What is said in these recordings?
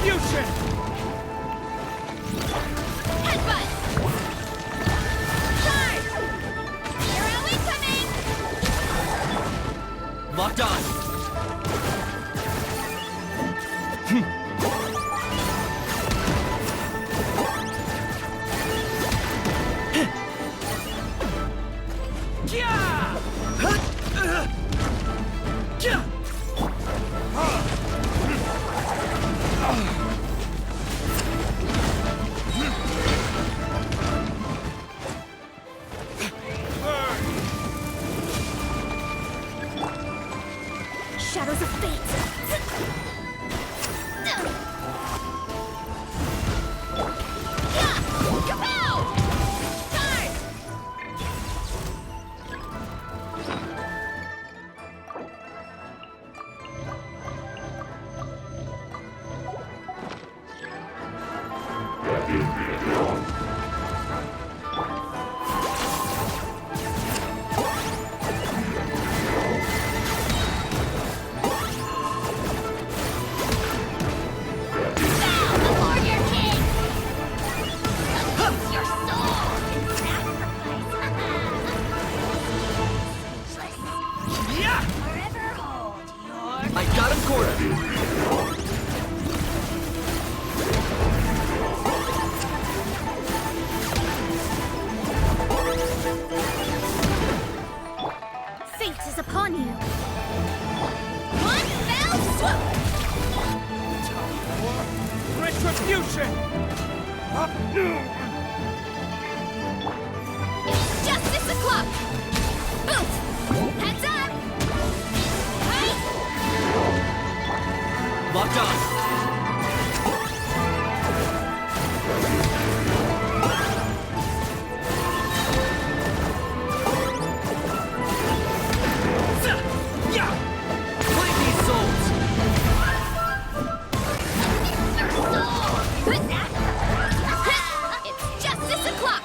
Retribution! Headbutt! Charge! Hero incoming! Locked on! Shadows of fate! Kapow! Charge! I got him cornered! Fate is upon you. One fell swoop! Retribution! Justice o'clock! Boot! Heads up! Right! Locked on! Claim these souls! Your soul! It's justice o'clock!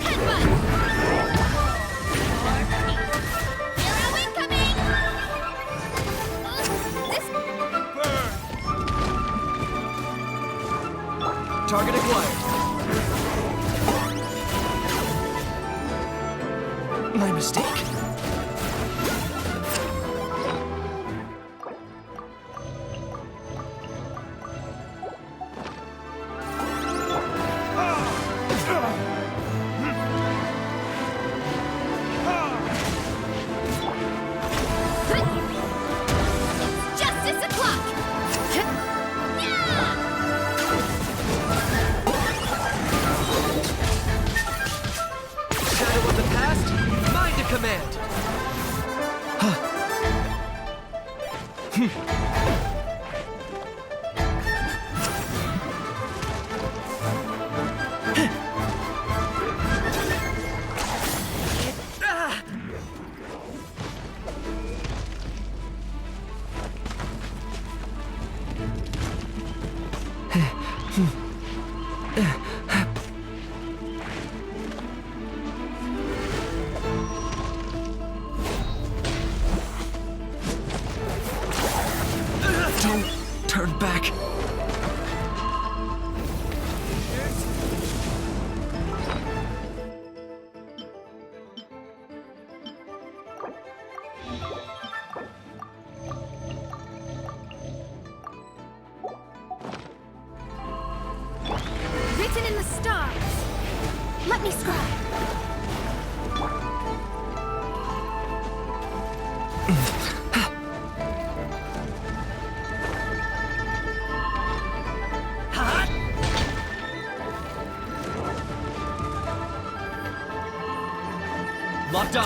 Headbutt! Hero incoming! This Burn! Target acquired. My mistake. justice o'clock! Shadow of the past, mind to command. Don't turn back. Written in the stars. Let me scribe. Locked on.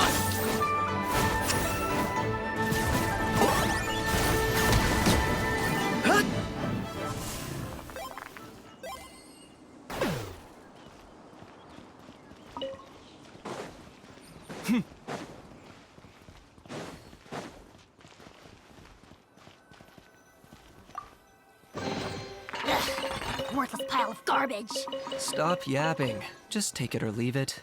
Worthless pile of garbage. Stop yapping. Just take it or leave it.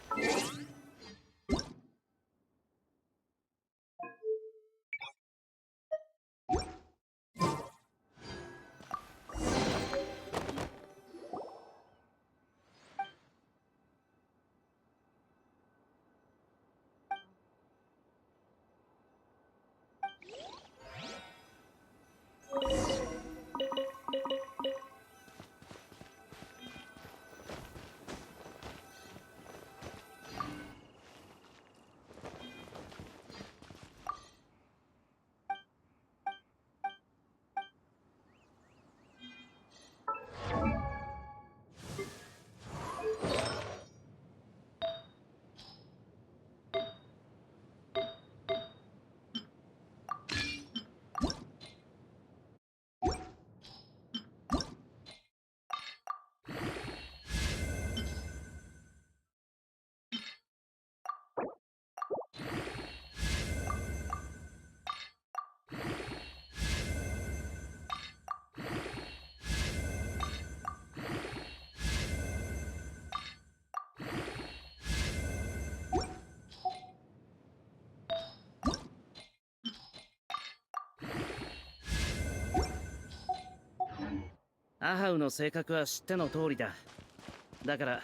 アハウの性格は知っての通りだ。だから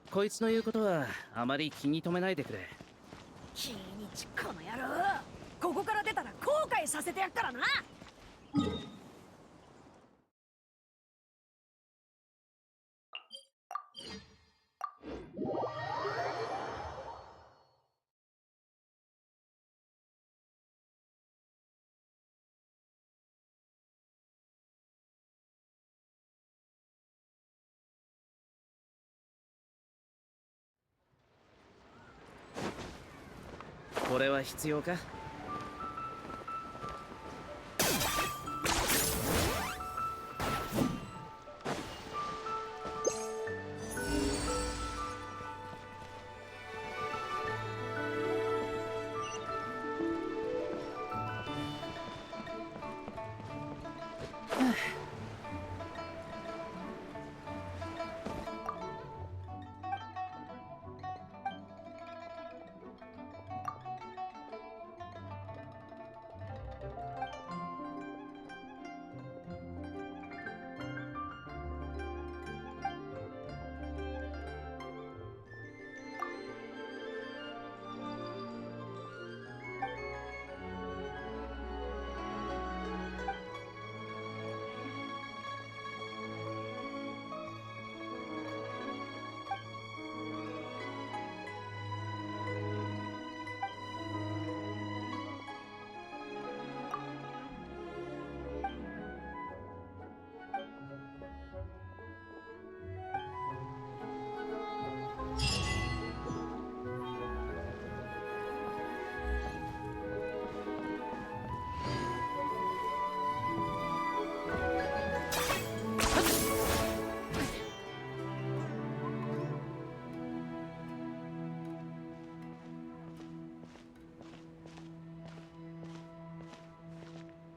こいつの言うことはあまり気に留めないでくれ。キニチこの野郎、ここから出たら後悔させてやっからな。これは必要か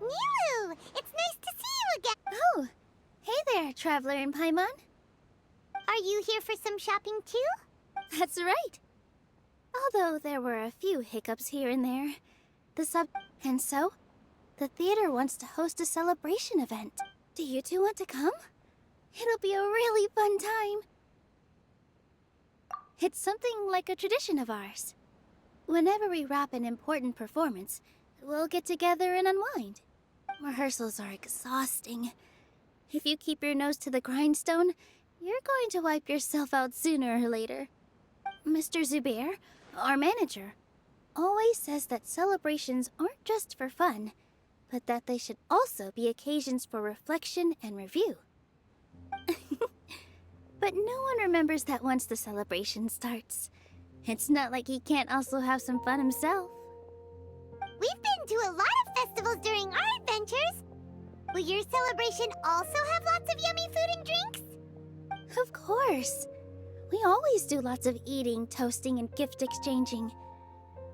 ？Nilou! It's nice to see you again! Oh! Hey there, Traveler in Paimon. Are you here for some shopping too? That's right. Although there were a few hiccups here and there. And so, the theater wants to host a celebration event. Do you two want to come? It'll be a really fun time. It's something like a tradition of ours. Whenever we wrap an important performance, we'll get together and unwind. Rehearsals are exhausting. If you keep your nose to the grindstone, you're going to wipe yourself out sooner or later. Mr. Zubair, our manager, always says that celebrations aren't just for fun, but that they should also be occasions for reflection and review. But no one remembers that once the celebration starts. It's not like he can't also have some fun himself. We've been to a lot of festivals during our adventures. Will your celebration also have lots of yummy food and drinks? Of course. We always do lots of eating, toasting, and gift exchanging.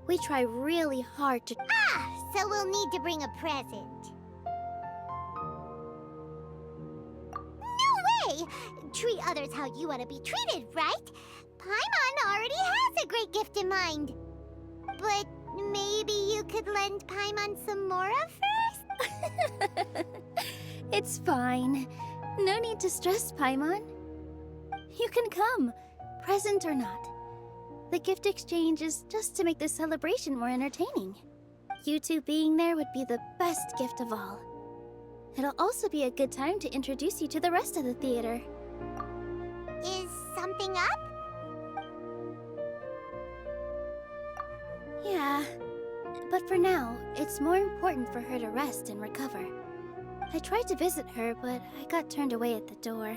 We try really hard to... so we'll need to bring a present. No way! Treat others how you want to be treated, right? Paimon already has a great gift in mind. But maybe you could lend Paimon some more of hers? It's fine. No need to stress, Paimon. You can come, present or not. The gift exchange is just to make the celebration more entertaining. You two being there would be the best gift of all. It'll also be a good time to introduce you to the rest of the theater. Is something up? Yeah, but for now, it's more important for her to rest and recover. I tried to visit her, but I got turned away at the door.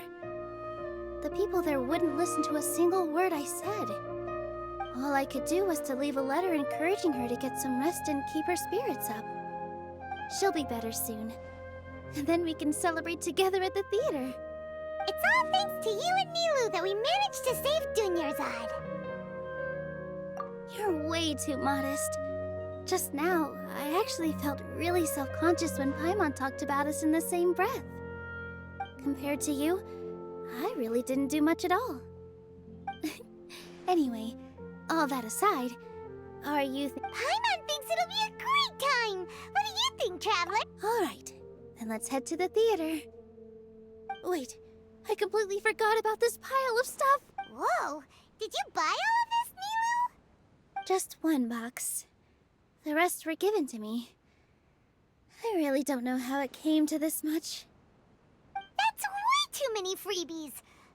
The people there wouldn't listen to a single word I said. All I could do was to leave a letter encouraging her to get some rest and keep her spirits up. She'll be better soon. And then we can celebrate together at the theater. It's all thanks to you and Nilou that we managed to save Dunyarzad. You're way too modest. Just now, I actually felt really self-conscious when Paimon talked about us in the same breath. Compared to you, I really didn't do much at all. Anyway, all that aside, are you... Paimon thinks it'll be a great time! What do you think, Traveler? Alright, then let's head to the theater. Wait, I completely forgot about this pile of stuff. Whoa, did you buy all of this, Nilou? Just one box. The rest were given to me. I really don't know how it came to this much. That's way too many freebies.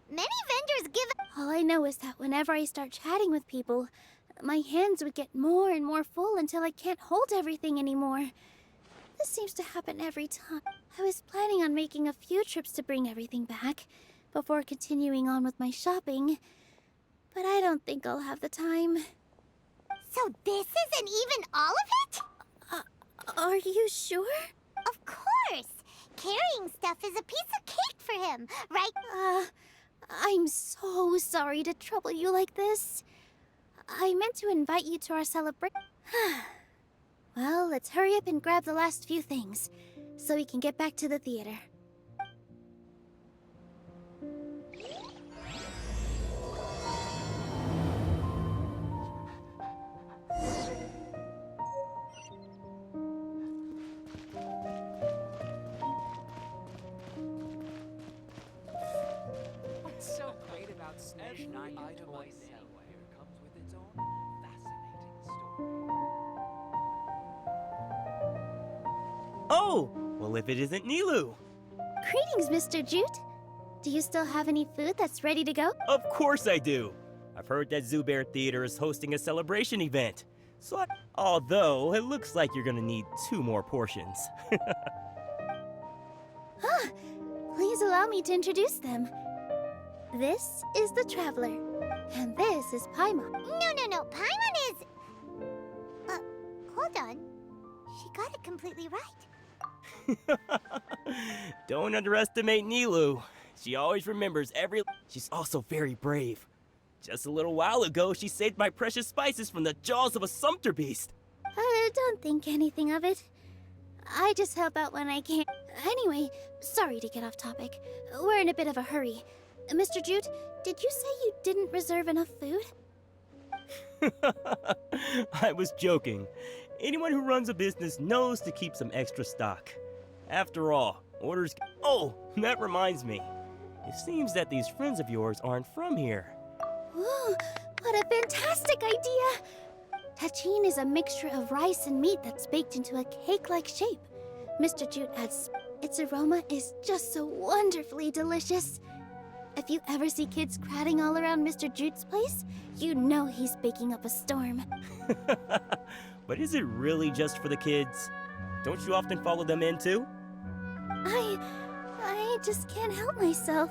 Many vendors give... All I know is that whenever I start chatting with people, my hands would get more and more full until I can't hold everything anymore. This seems to happen every time. I was planning on making a few trips to bring everything back before continuing on with my shopping, but I don't think I'll have the time. So this isn't even all of it? Are you sure? Of course! Carrying stuff is a piece of cake for him, right? I'm so sorry to trouble you like this. I meant to invite you to our celebration. Well, let's hurry up and grab the last few things, so we can get back to the theater. What's so great about every item I see here comes with its own fascinating story. Oh! Well, if it isn't Nilou! Greetings, Mr. Jute. Do you still have any food that's ready to go? Of course I do! I've heard that Zubair Theater is hosting a celebration event. Although, it looks like you're gonna need 2 more portions. Please allow me to introduce them. This is the Traveler, and this is Paimon. No, Paimon is... hold on. She got it completely right. Don't underestimate Nilou. She always remembers every... She's also very brave. Just a little while ago, she saved my precious spices from the jaws of a sumpter beast. Don't think anything of it. I just help out when I can. Anyway, sorry to get off topic. We're in a bit of a hurry. Mr. Jute, did you say you didn't reserve enough food? I was joking. Anyone who runs a business knows to keep some extra stock. After all, orders... Oh, that reminds me. It seems that these friends of yours aren't from here. Ooh, what a fantastic idea! Tachin is a mixture of rice and meat that's baked into a cake-like shape. Mr. Jute adds... Its aroma is just so wonderfully delicious. If you ever see kids crowding all around Mr. Jute's place, you know he's baking up a storm. But is it really just for the kids? Don't you often follow them in too? I just can't help myself.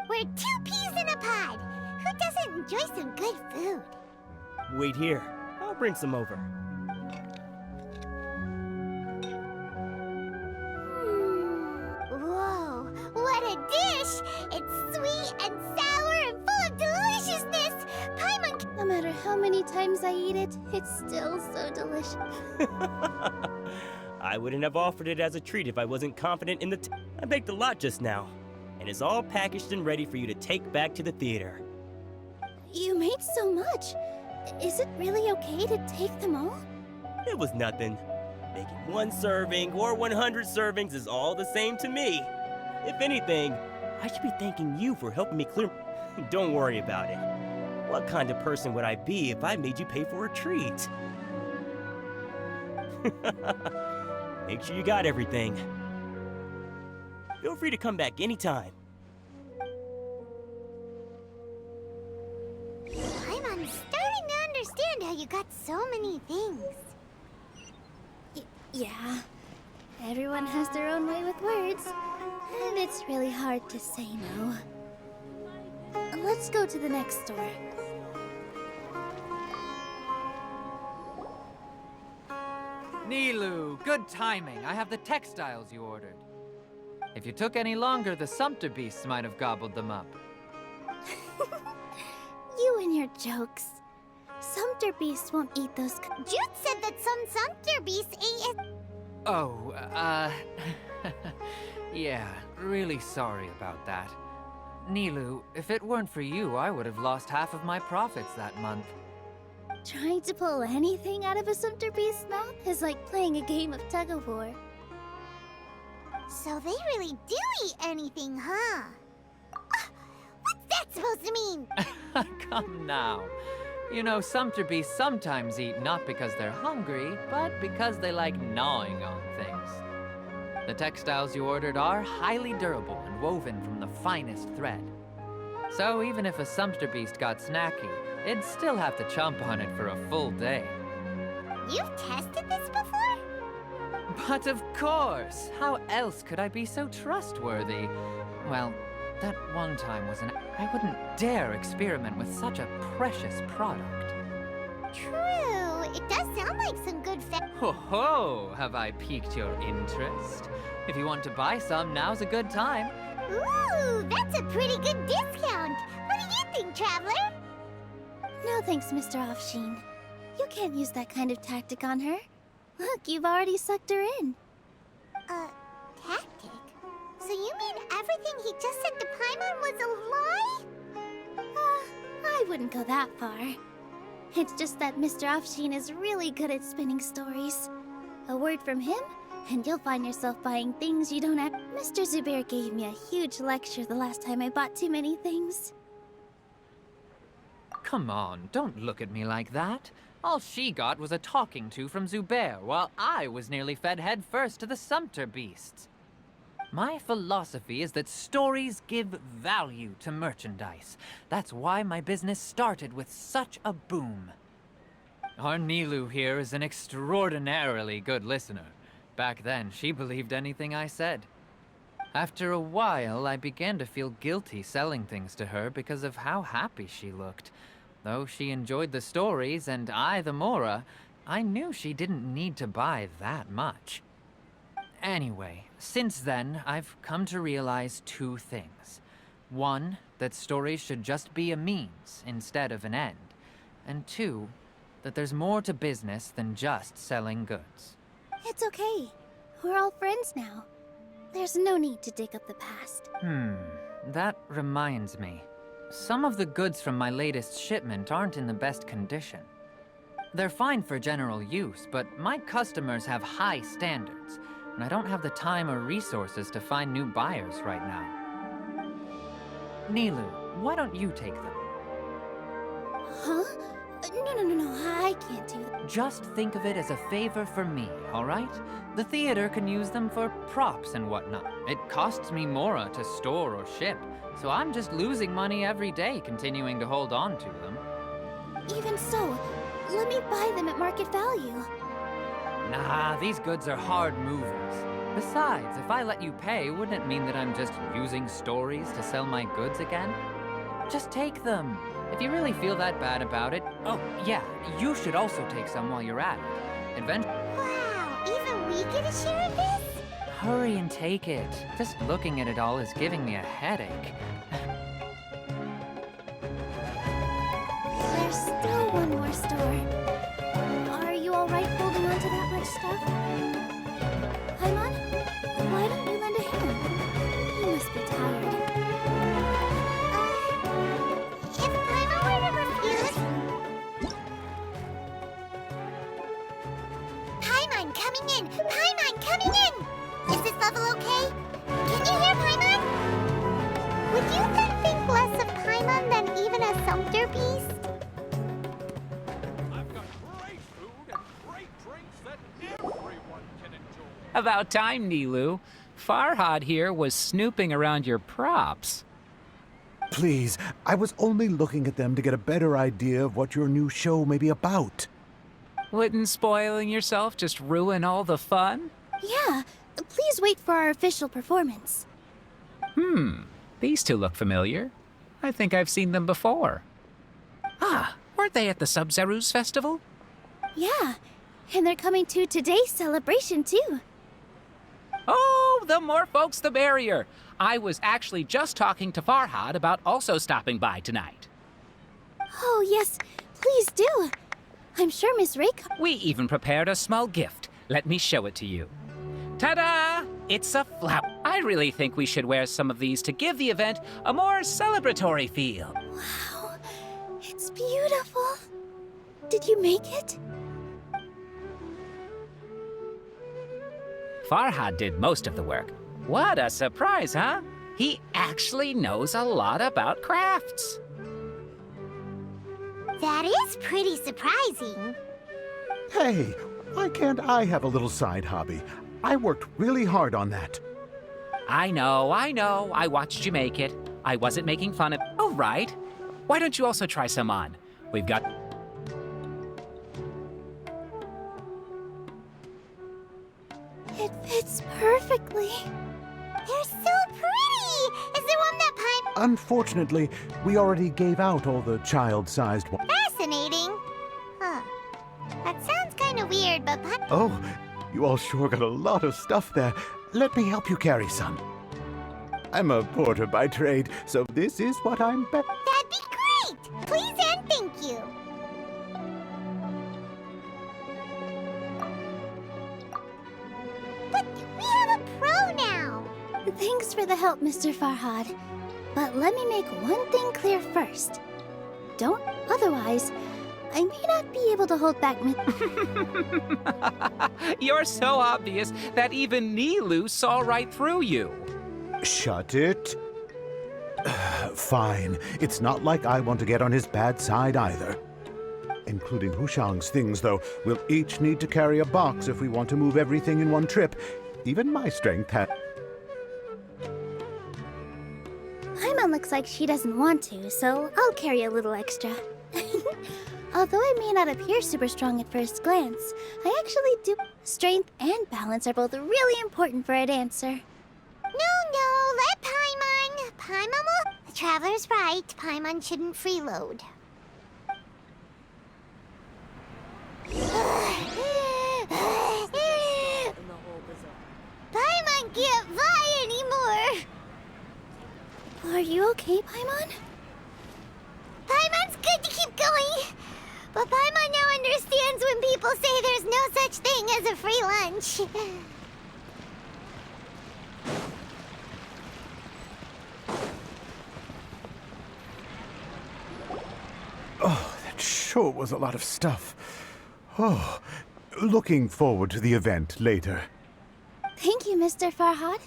We're 2 peas in a pod. Who doesn't enjoy some good food? Wait here. I'll bring some over. Whoa, what a dish! It's sweet and sour and full of deliciousness! Paimon, no matter how many times I eat it, it's still so delicious. I wouldn't have offered it as a treat if I wasn't confident in the I baked a lot just now, and it's all packaged and ready for you to take back to the theater. You made so much. Is it really okay to take them all? It was nothing. Making 1 serving or 100 servings is all the same to me. If anything, I should be thanking you for helping me clear... Don't worry about it. What kind of person would I be if I made you pay for a treat? Make sure you got everything. Feel free to come back anytime. I'm starting to understand how you got so many things. Yeah, everyone has their own way with words, and it's really hard to say no. Let's go to the next store. Nilou, good timing. I have the textiles you ordered. If you took any longer, the sumpter beasts might have gobbled them up. You and your jokes. Sumpter beasts won't eat those. Jute said that some sumpter beasts ate it. Oh, yeah, really sorry about that. Nilou, if it weren't for you, I would have lost half of my profits that month. Trying to pull anything out of a sumpter beast's mouth is like playing a game of tug-of-war. So they really do eat anything, huh? What's that supposed to mean? Come now. You know, sumpter beasts sometimes eat not because they're hungry, but because they like gnawing on things. The textiles you ordered are highly durable and woven from the finest thread. So even if a sumpter beast got snacky, it'd still have to chomp on it for a full day. You've tested this before? But of course! How else could I be so trustworthy? Well, that one time was I wouldn't dare experiment with such a precious product. True. It does sound like some good Ho ho! Have I piqued your interest? If you want to buy some, now's a good time. Ooh, that's a pretty good discount. What do you think, Traveler? No thanks, Mr. Offsheen. You can't use that kind of tactic on her. Look, you've already sucked her in. Tactic? So you mean everything he just said to Paimon was a lie? I wouldn't go that far. It's just that Mr. Offsheen is really good at spinning stories. A word from him, and you'll find yourself buying things you don't have. Mr. Zubair gave me a huge lecture the last time I bought too many things. Come on, don't look at me like that. All she got was a talking to from Zubair, while I was nearly fed head first to the sumpter beasts. My philosophy is that stories give value to merchandise. That's why my business started with such a boom. Our Nilou here is an extraordinarily good listener. Back then, she believed anything I said. After a while, I began to feel guilty selling things to her because of how happy she looked. Though she enjoyed the stories and I the Mora, I knew she didn't need to buy that much. Anyway, since then, I've come to realize two things. One, that stories should just be a means instead of an end. And two, that there's more to business than just selling goods. It's okay. We're all friends now. There's no need to dig up the past. That reminds me. Some of the goods from my latest shipment aren't in the best condition. They're fine for general use, but my customers have high standards, and I don't have the time or resources to find new buyers right now. Nilou, why don't you take them? Huh? No, I can't do that. Just think of it as a favor for me, all right? The theater can use them for props and whatnot. It costs me Mora to store or ship, so I'm just losing money every day continuing to hold on to them. Even so, let me buy them at market value. Nah, these goods are hard movers. Besides, if I let you pay, wouldn't it mean that I'm just using stories to sell my goods again? Just take them. If you really feel that bad about it, oh, yeah, you should also take some while you're at it. Wow, even we get a share of this? Hurry and take it. Just looking at it all is giving me a headache. There's still one more store. Are you alright holding on to that much stuff? Paimon, why don't you lend a hand? You must be tired. If Paimon were to refuse... Paimon coming in! Paimon coming in! Is this level okay? Can you hear Paimon? Would you then think less of Paimon than even a sumpter beast? I've got great food and great drinks that everyone can enjoy. About time, Nilou. Farhad here was snooping around your props. Please, I was only looking at them to get a better idea of what your new show may be about. Wouldn't spoiling yourself just ruin all the fun? Yeah, please wait for our official performance. These two look familiar. I think I've seen them before. Ah, weren't they at the Sub-Zerus festival? Yeah, and they're coming to today's celebration too. Oh, the more folks the merrier. I was actually just talking to Farhad about also stopping by tonight. Oh yes, please do. I'm sure Miss Rake... We even prepared a small gift. Let me show it to you. Ta-da! It's a flower. I really think we should wear some of these to give the event a more celebratory feel. Wow, it's beautiful. Did you make it? Farhad did most of the work. What a surprise, huh? He actually knows a lot about crafts. That is pretty surprising. Hey, why can't I have a little side hobby? I worked really hard on that. I know. I watched you make it. I wasn't making fun of... Oh, right. Why don't you also try some on? We've got... It fits perfectly. They're so pretty! Is there one that Unfortunately, we already gave out all the child-sized ones. Fascinating. Huh. That sounds kind of weird, but Oh, you all sure got a lot of stuff there. Let me help you carry some. I'm a porter by trade, so this is what I'm That'd be great! Please and thank you. But we have a pro now. Thanks for the help, Mr. Farhad. But let me make one thing clear first. Don't, otherwise, I may not be able to hold back You're so obvious that even Nilou saw right through you. Shut it. Fine. It's not like I want to get on his bad side either. Including Hushang's things, though. We'll each need to carry a box if we want to move everything in one trip. Even my strength has... Paimon looks like she doesn't want to, so I'll carry a little extra. Although I may not appear super strong at first glance, I actually do. Strength and balance are both really important for a dancer. No, let Paimon. Paimon will... The Traveler's right. Paimon shouldn't freeload. Paimon can't fly anymore. Are you okay, Paimon? Paimon's good to keep going. But Paimon now understands when people say there's no such thing as a free lunch. Oh, that sure was a lot of stuff. Oh, looking forward to the event later. Thank you, Mr. Farhad.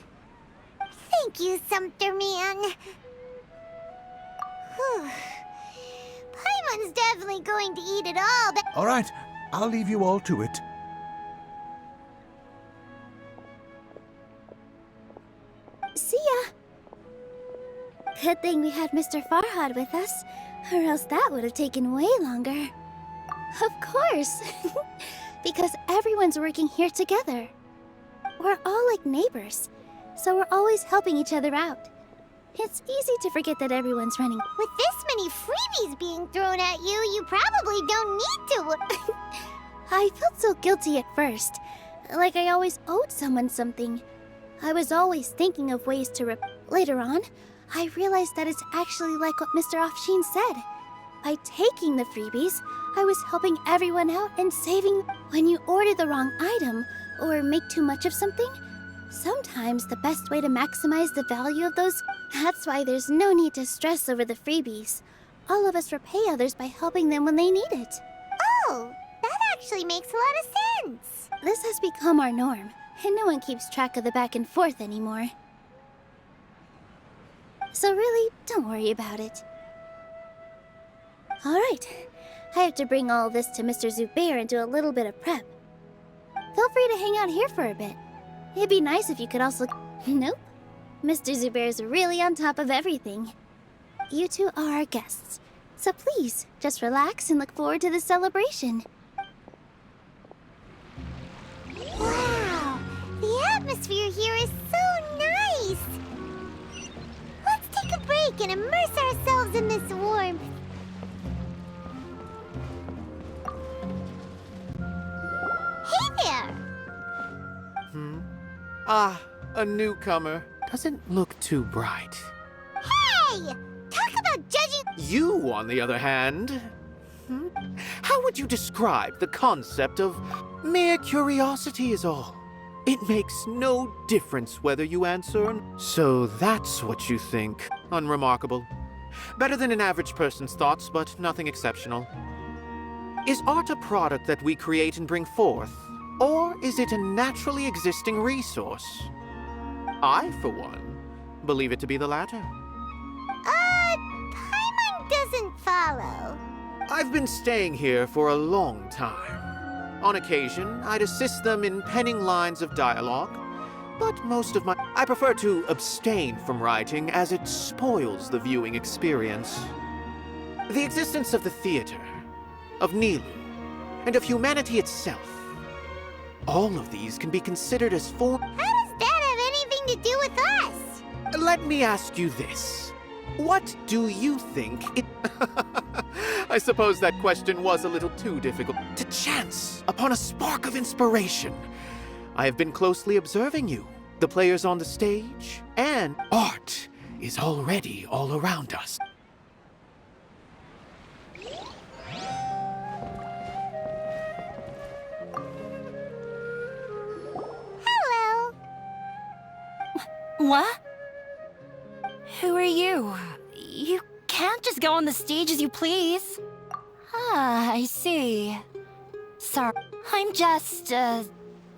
Thank you, Sumpter Man. Whew. Paimon's definitely going to eat it all, but... All right, I'll leave you all to it. See ya. Good thing we had Mr. Farhad with us, or else that would have taken way longer. Of course. Because everyone's working here together. We're all like neighbors, so we're always helping each other out. It's easy to forget that everyone's running. With this many freebies being thrown at you, you probably don't need to. I felt so guilty at first, like I always owed someone something. I was always thinking of ways to Later on, I realized that it's actually like what Mr. Afshin said. By taking the freebies, I was helping everyone out and saving. When you order the wrong item, or make too much of something, sometimes the best way to maximize the value of those... That's why there's no need to stress over the freebies. All of us repay others by helping them when they need it. Oh, that actually makes a lot of sense. This has become our norm, and no one keeps track of the back and forth anymore. So really, don't worry about it. Alright, I have to bring all this to Mr. Zubair and do a little bit of prep. Feel free to hang out here for a bit. It'd be nice if you could also... Nope. Mr. Zubair's really on top of everything. You two are our guests, so please, just relax and look forward to the celebration. Wow, the atmosphere here is so nice. Let's take a break and immerse ourselves in this warmth. Hey there! Ah, a newcomer. Doesn't look too bright. Hey! Talk about judging... You, on the other hand... How would you describe the concept of mere curiosity is all? It makes no difference whether you answer. So that's what you think. Unremarkable. Better than an average person's thoughts, but nothing exceptional. Is art a product that we create and bring forth? Or is it a naturally existing resource? I, for one, believe it to be the latter. Paimon doesn't follow. I've been staying here for a long time. On occasion, I'd assist them in penning lines of dialogue, but I prefer to abstain from writing as it spoils the viewing experience. The existence of the theater, of Nilou, and of humanity itself, all of these can be considered as How does that have anything to do with us? Let me ask you this. What do you think it... I suppose that question was a little too difficult. To chance upon a spark of inspiration. I have been closely observing you, the players on the stage, and art is already all around us. Hello. What? Who are you? You can't just go on the stage as you please. Ah, I see. Sorry, I'm just,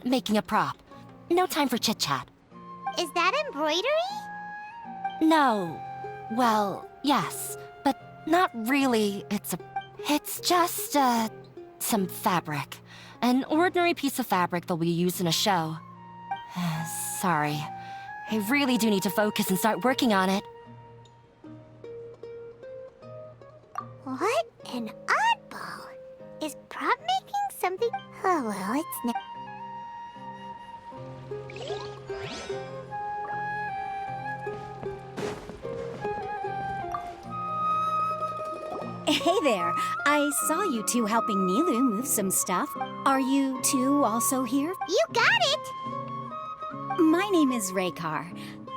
making a prop. No time for chit-chat. Is that embroidery? No. Well, yes, but not really. It's just, some fabric. An ordinary piece of fabric that we use in a show. Sorry. I really do need to focus and start working on it. What an oddball. Is prop making something? Oh, well, it's not. Hey there! I saw you two helping Nilou move some stuff. Are you two also here? You got it! My name is Raykar.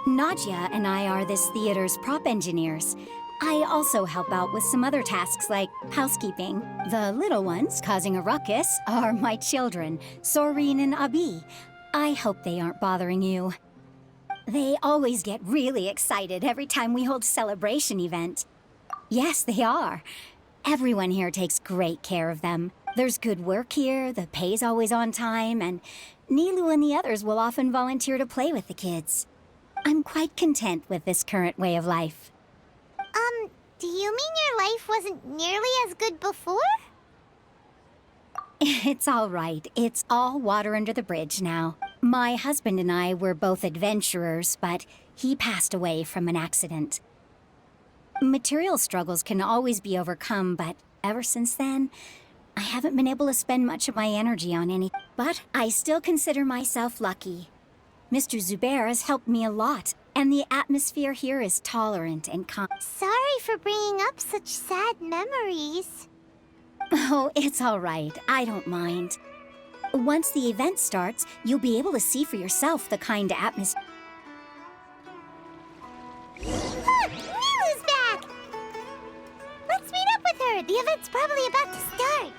Nadia and I are this theater's prop engineers. I also help out with some other tasks like housekeeping. The little ones causing a ruckus are my children, Soreen and Abi. I hope they aren't bothering you. They always get really excited every time we hold a celebration event. Yes, they are. Everyone here takes great care of them. There's good work here, the pay's always on time, and Nilou and the others will often volunteer to play with the kids. I'm quite content with this current way of life. Do you mean your life wasn't nearly as good before? It's all right. It's all water under the bridge now. My husband and I were both adventurers, but he passed away from an accident. Material struggles can always be overcome, but ever since then, I haven't been able to spend much of my energy on any. But I still consider myself lucky. Mr. Zubair has helped me a lot, and the atmosphere here is tolerant and calm. Sorry for bringing up such sad memories. Oh, it's all right. I don't mind. Once the event starts, you'll be able to see for yourself the kind of atmosphere. Look! Nilu's back! Let's meet up with her. The event's probably about to start.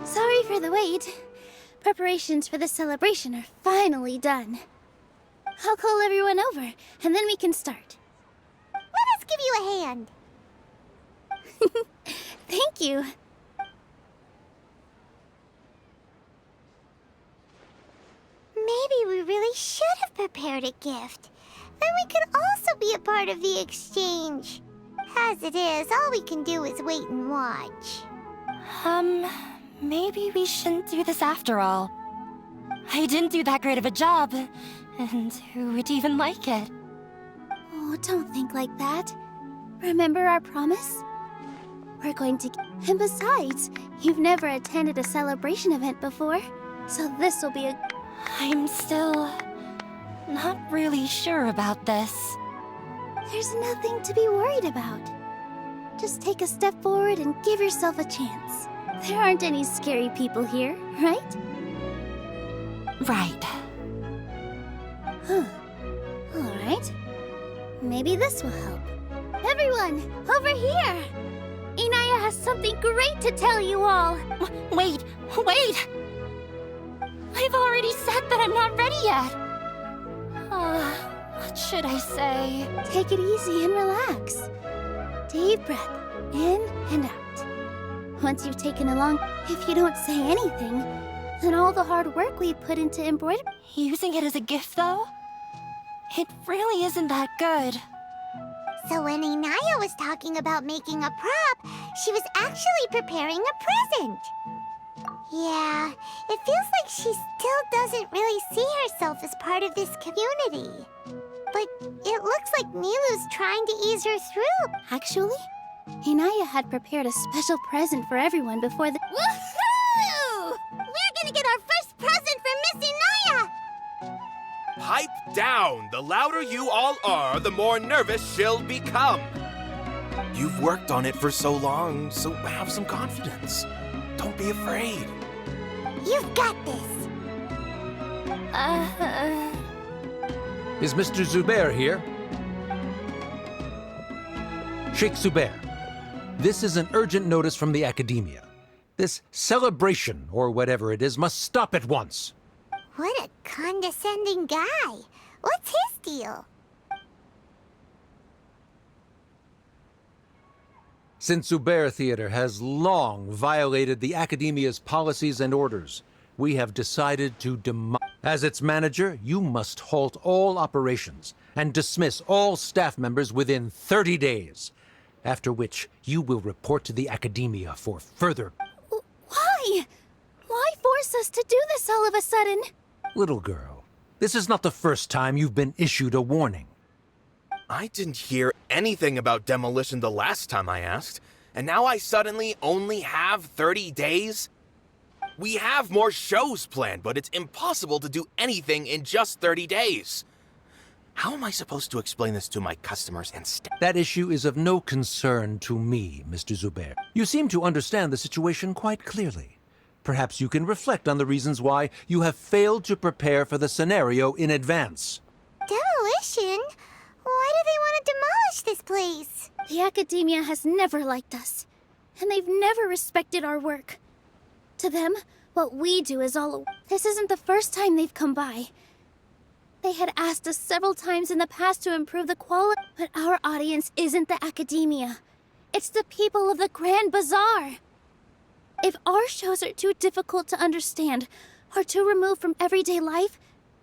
Sorry for the wait. Preparations for the celebration are finally done. I'll call everyone over, and then we can start. Let us give you a hand. Thank you. Maybe we really should have prepared a gift. Then we could also be a part of the exchange. As it is, all we can do is wait and watch. Maybe we shouldn't do this after all. I didn't do that great of a job, and who would even like it? Oh, don't think like that. Remember our promise? We're going to... And besides, you've never attended a celebration event before, so this will be a... I'm still... not really sure about this. There's nothing to be worried about. Just take a step forward and give yourself a chance. There aren't any scary people here, right? Right. Huh. All right. Maybe this will help. Everyone, over here! Inaya has something great to tell you all! Wait! I've already said that I'm not ready yet! What should I say? Take it easy and relax. Deep breath, in and out. Once you've taken along, if you don't say anything, then all the hard work we put into embroidery... Using it as a gift, though? It really isn't that good. So when Inaya was talking about making a prop, she was actually preparing a present. Yeah, it feels like she still doesn't really see herself as part of this community. But it looks like Nilu's trying to ease her through. Actually, Inaya had prepared a special present for everyone before the... Woohoo! We're gonna get our first present from Miss Inaya! Pipe down! The louder you all are, the more nervous she'll become. You've worked on it for so long, so have some confidence. Don't be afraid. You've got this. Is Mr. Zubair here? Sheikh Zubair, this is an urgent notice from the Academia. This celebration, or whatever it is, must stop at once. What a condescending guy. What's his deal? Since Zubair Theater has long violated the Academia's policies and orders, we have decided to As its manager, you must halt all operations and dismiss all staff members within 30 days, after which you will report to the Academia for further... Why? Why force us to do this all of a sudden? Little girl, this is not the first time you've been issued a warning. I didn't hear anything about demolition the last time I asked, and now I suddenly only have 30 days? We have more shows planned, but it's impossible to do anything in just 30 days. How am I supposed to explain this to my customers and staff? That issue is of no concern to me, Mr. Zubair. You seem to understand the situation quite clearly. Perhaps you can reflect on the reasons why you have failed to prepare for the scenario in advance. Demolition? Why do they want to demolish this place? The Academia has never liked us, and they've never respected our work. To them, what we do is all... This isn't the first time they've come by. They had asked us several times in the past to improve the quality, but our audience isn't the Academia. It's the people of the Grand Bazaar. If our shows are too difficult to understand, or too removed from everyday life,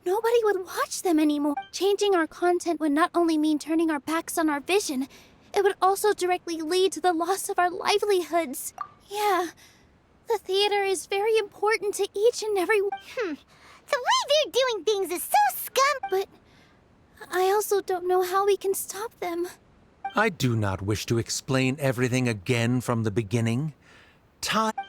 nobody would watch them anymore. Changing our content would not only mean turning our backs on our vision, it would also directly lead to the loss of our livelihoods. Yeah, the theater is very important to each and every... The way they're doing things is so scum... But I also don't know how we can stop them. I do not wish to explain everything again from the beginning.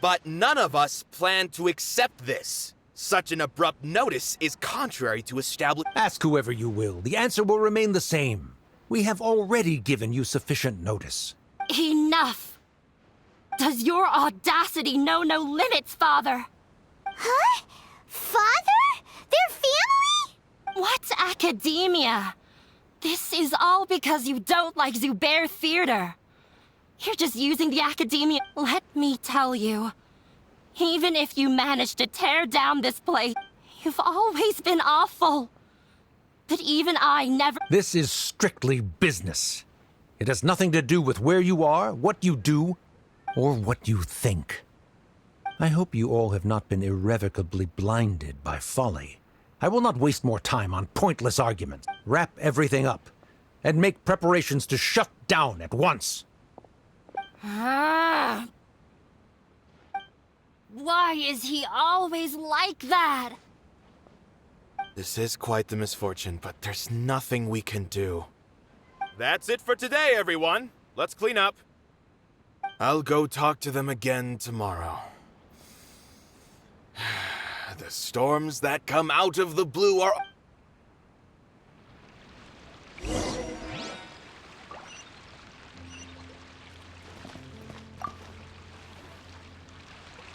But none of us plan to accept this. Such an abrupt notice is contrary to establish... Ask whoever you will. The answer will remain the same. We have already given you sufficient notice. Enough! Does your audacity know no limits, Father? Huh? Father? Their family? What Academia? This is all because you don't like Zubair Theater. You're just using the Academia. Let me tell you, even if you manage to tear down this place, you've always been awful. But even I never... This is strictly business. It has nothing to do with where you are, what you do, or what you think. I hope you all have not been irrevocably blinded by folly. I will not waste more time on pointless arguments. Wrap everything up, and make preparations to shut down at once. Why is he always like that? This is quite the misfortune, but there's nothing we can do. That's it for today, everyone. Let's clean up. I'll go talk to them again tomorrow. The storms that come out of the blue are...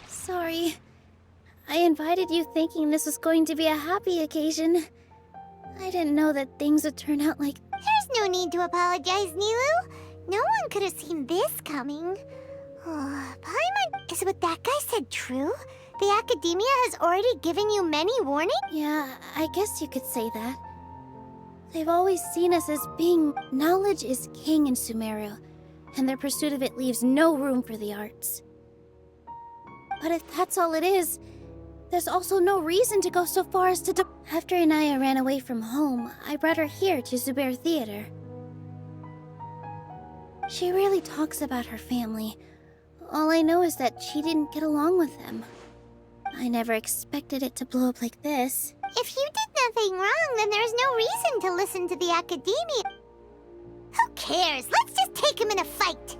Sorry. I invited you thinking this was going to be a happy occasion. I didn't know that things would turn out like... There's no need to apologize, Nilu. No one could have seen this coming. Paimon, is what that guy said true? The Academia has already given you many warnings? Yeah, I guess you could say that. They've always seen us as being... Knowledge is king in Sumeru, and their pursuit of it leaves no room for the arts. But if that's all it is, there's also no reason to go so far as to After Inaya ran away from home, I brought her here to Zubair Theater. She really talks about her family. All I know is that she didn't get along with them. I never expected it to blow up like this. If you did nothing wrong, then there's no reason to listen to the academia. Who cares? Let's just take him in a fight.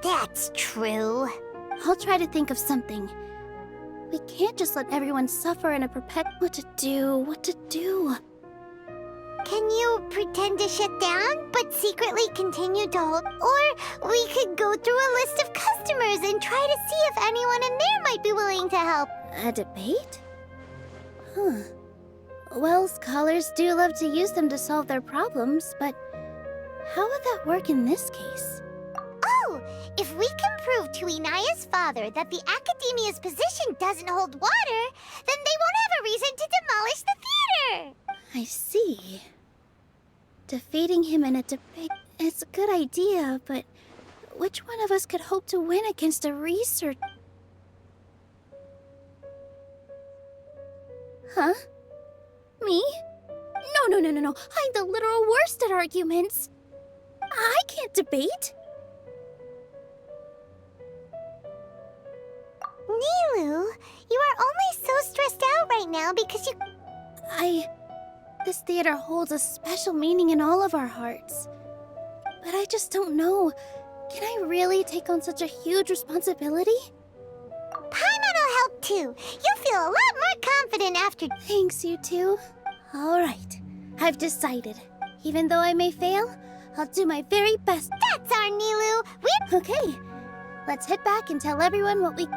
That's true. I'll try to think of something. We can't just let everyone suffer in a What to do? Can you pretend to shut down, but secretly continue to hold? Or we could go through a list of customers and try to see if anyone in there might be willing to help. A debate? Huh. Well, scholars do love to use them to solve their problems, but how would that work in this case? Oh, if we can prove to Inaya's father that the academia's position doesn't hold water, then they won't have a reason to demolish the theater. I see. Defeating him in a debate is a good idea, but which one of us could hope to win against a research? Huh? Me? No. I'm the literal worst at arguments. I can't debate. Nilou, you are only so stressed out right now because you... This theater holds a special meaning in all of our hearts. But I just don't know. Can I really take on such a huge responsibility? Paimon will help too. You'll feel a lot more confident after... Thanks, you two. All right. I've decided. Even though I may fail, I'll do my very best. That's our Nilou. Okay. Let's head back and tell everyone what we...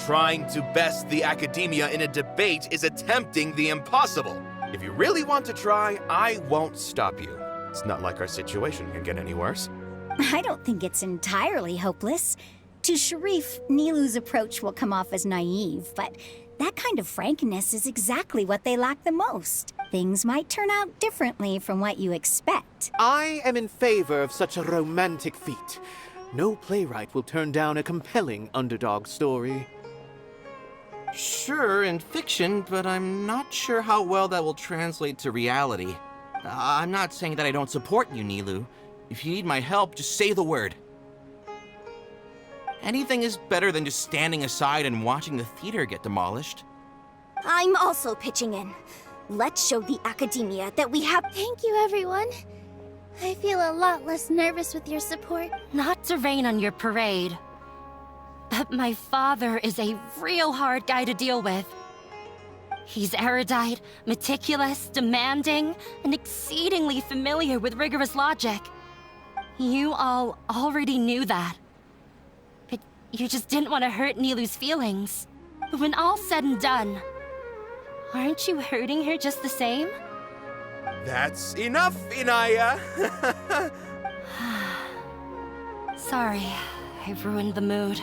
Trying to best the academia in a debate is attempting the impossible. If you really want to try, I won't stop you. It's not like our situation can get any worse. I don't think it's entirely hopeless. To Sharif, Nilu's approach will come off as naive, but that kind of frankness is exactly what they lack the most. Things might turn out differently from what you expect. I am in favor of such a romantic feat. No playwright will turn down a compelling underdog story. Sure, in fiction, but I'm not sure how well that will translate to reality. I'm not saying that I don't support you, Nilou. If you need my help, just say the word. Anything is better than just standing aside and watching the theater get demolished. I'm also pitching in. Let's show the academia that we have... Thank you, everyone. I feel a lot less nervous with your support. Not to rain on your parade, but my father is a real hard guy to deal with. He's erudite, meticulous, demanding, and exceedingly familiar with rigorous logic. You all already knew that. But you just didn't want to hurt Nilou's feelings. But when all's said and done, aren't you hurting her just the same? That's enough, Inaya! Sorry, I ruined the mood.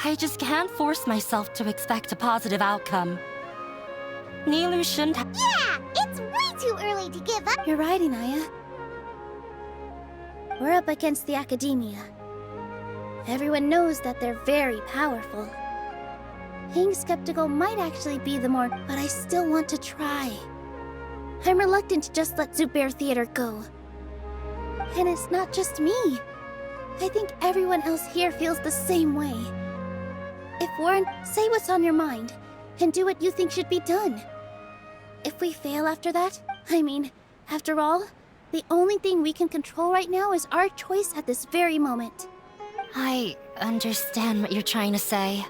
I just can't force myself to expect a positive outcome. Nilou shouldn't have— Yeah! It's way too early to give up! You're right, Inaya. We're up against the academia. Everyone knows that they're very powerful. Being skeptical might actually be the more, but I still want to try. I'm reluctant to just let Zubair Theater go. And it's not just me. I think everyone else here feels the same way. If Warren, say what's on your mind, and do what you think should be done. If we fail after that, after all, the only thing we can control right now is our choice at this very moment. I understand what you're trying to say.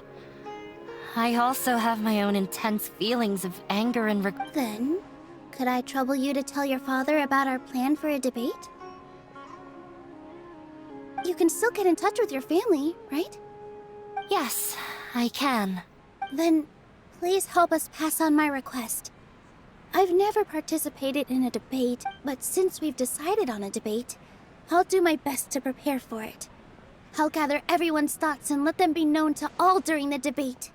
I also have my own intense feelings of anger and regret. Then, could I trouble you to tell your father about our plan for a debate? you can still get in touch with your family, right? Yes, I can. Then, please help us pass on my request. I've never participated in a debate, but since we've decided on a debate, I'll do my best to prepare for it. I'll gather everyone's thoughts and let them be known to all during the debate.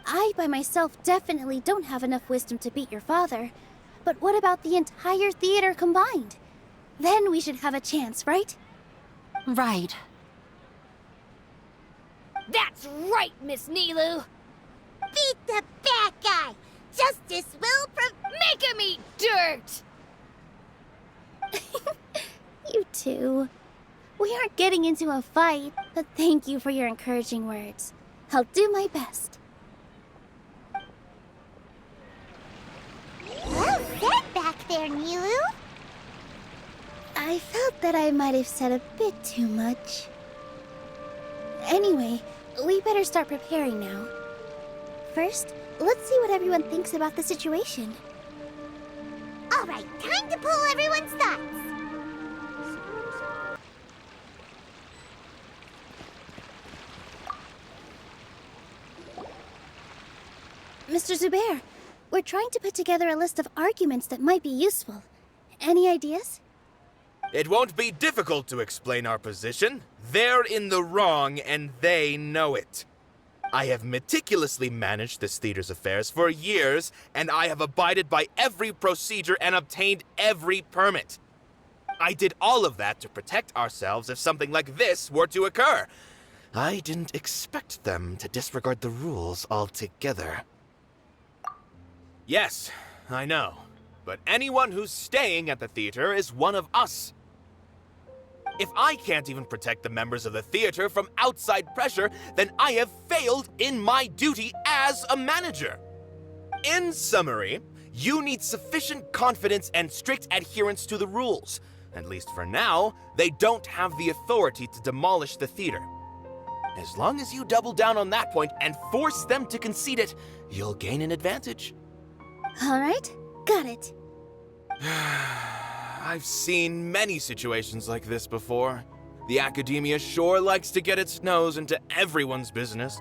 I, by myself, definitely don't have enough wisdom to beat your father, but what about the entire theater combined? Then we should have a chance, right? Right. That's right, Miss Nilou! Beat the bad guy! Justice will Make him eat dirt! You too. We aren't getting into a fight, but thank you for your encouraging words. I'll do my best. Well said back there, Nilou. I felt that I might have said a bit too much. Anyway, we better start preparing now. First, let's see what everyone thinks about the situation. All right, time to pull everyone's thoughts. Mr. Zubair, we're trying to put together a list of arguments that might be useful. Any ideas? It won't be difficult to explain our position. They're in the wrong, and they know it. I have meticulously managed this theater's affairs for years, and I have abided by every procedure and obtained every permit. I did all of that to protect ourselves if something like this were to occur. I didn't expect them to disregard the rules altogether. Yes, I know. But anyone who's staying at the theater is one of us. If I can't even protect the members of the theater from outside pressure, then I have failed in my duty as a manager. In summary, you need sufficient confidence and strict adherence to the rules. At least for now, they don't have the authority to demolish the theater. As long as you double down on that point and force them to concede it, you'll gain an advantage. All right, got it. I've seen many situations like this before. The academia sure likes to get its nose into everyone's business.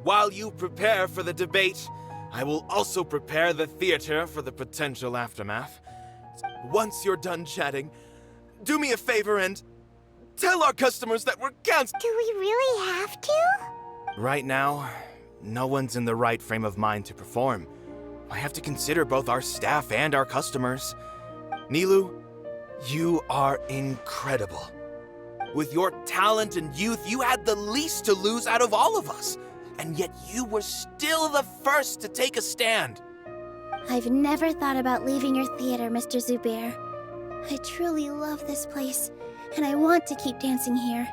While you prepare for the debate, I will also prepare the theater for the potential aftermath. Once you're done chatting, do me a favor and tell our customers that we're canceled. Do we really have to? Right now, no one's in the right frame of mind to perform. I have to consider both our staff and our customers. Nilou, you are incredible. With your talent and youth, you had the least to lose out of all of us. And yet you were still the first to take a stand. I've never thought about leaving your theater, Mr. Zubair. I truly love this place, and I want to keep dancing here.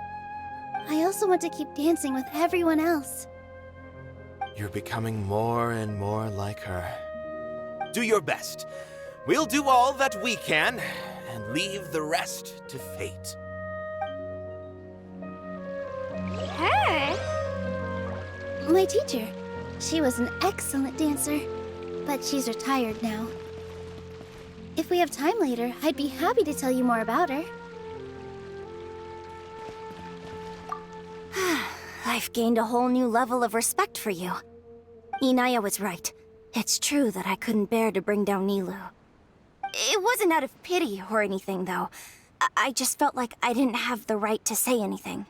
I also want to keep dancing with everyone else. You're becoming more and more like her. Do your best. We'll do all that we can, and leave the rest to fate. Her? My teacher. She was an excellent dancer, but she's retired now. If we have time later, I'd be happy to tell you more about her. I've gained a whole new level of respect for you. Inaya was right. It's true that I couldn't bear to bring down Nilou. It wasn't out of pity or anything, though. I just felt like I didn't have the right to say anything.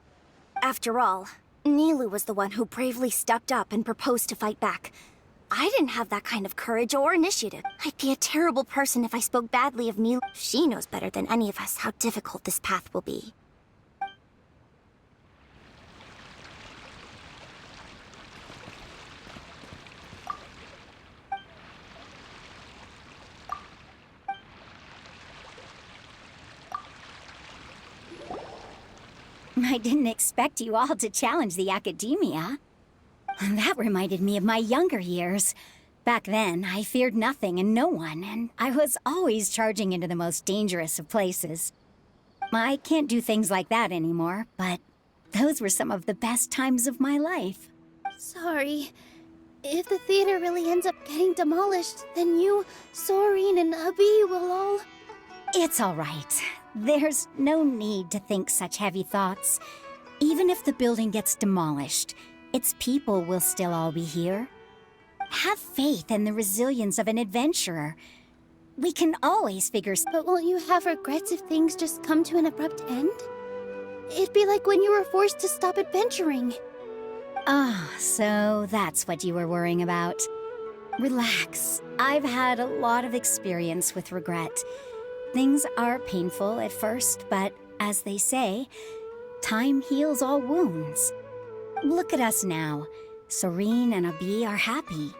After all, Nilou was the one who bravely stepped up and proposed to fight back. I didn't have that kind of courage or initiative. I'd be a terrible person if I spoke badly of Nilou. She knows better than any of us how difficult this path will be. I didn't expect you all to challenge the academia. That reminded me of my younger years. Back then, I feared nothing and no one, and I was always charging into the most dangerous of places. I can't do things like that anymore, but those were some of the best times of my life. Sorry. If the theater really ends up getting demolished, then you, Soren, and Abi will all... It's all right. There's no need to think such heavy thoughts. Even if the building gets demolished, its people will still all be here. Have faith in the resilience of an adventurer. We can always figure. But won't you have regrets if things just come to an abrupt end? It'd be like when you were forced to stop adventuring. Ah, so that's what you were worrying about. Relax. I've had a lot of experience with regret. Things are painful at first, but as they say, time heals all wounds. Look at us now. Serene and Abi are happy.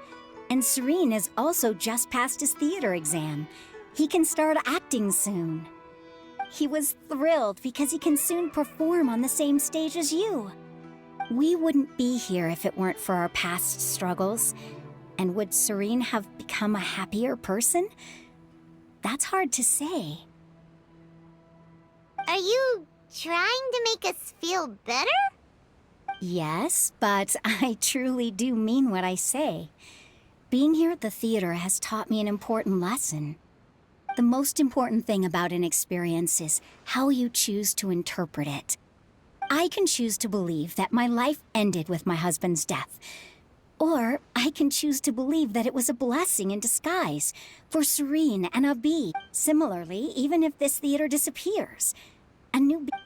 And Serene has also just passed his theater exam. He can start acting soon. He was thrilled because he can soon perform on the same stage as you. We wouldn't be here if it weren't for our past struggles. And would Serene have become a happier person? That's hard to say. Are you trying to make us feel better? Yes, but I truly do mean what I say. Being here at the theater has taught me an important lesson. The most important thing about an experience is how you choose to interpret it. I can choose to believe that my life ended with my husband's death. Or I can choose to believe that it was a blessing in disguise for Serene and Abi. Similarly, even if this theater disappears,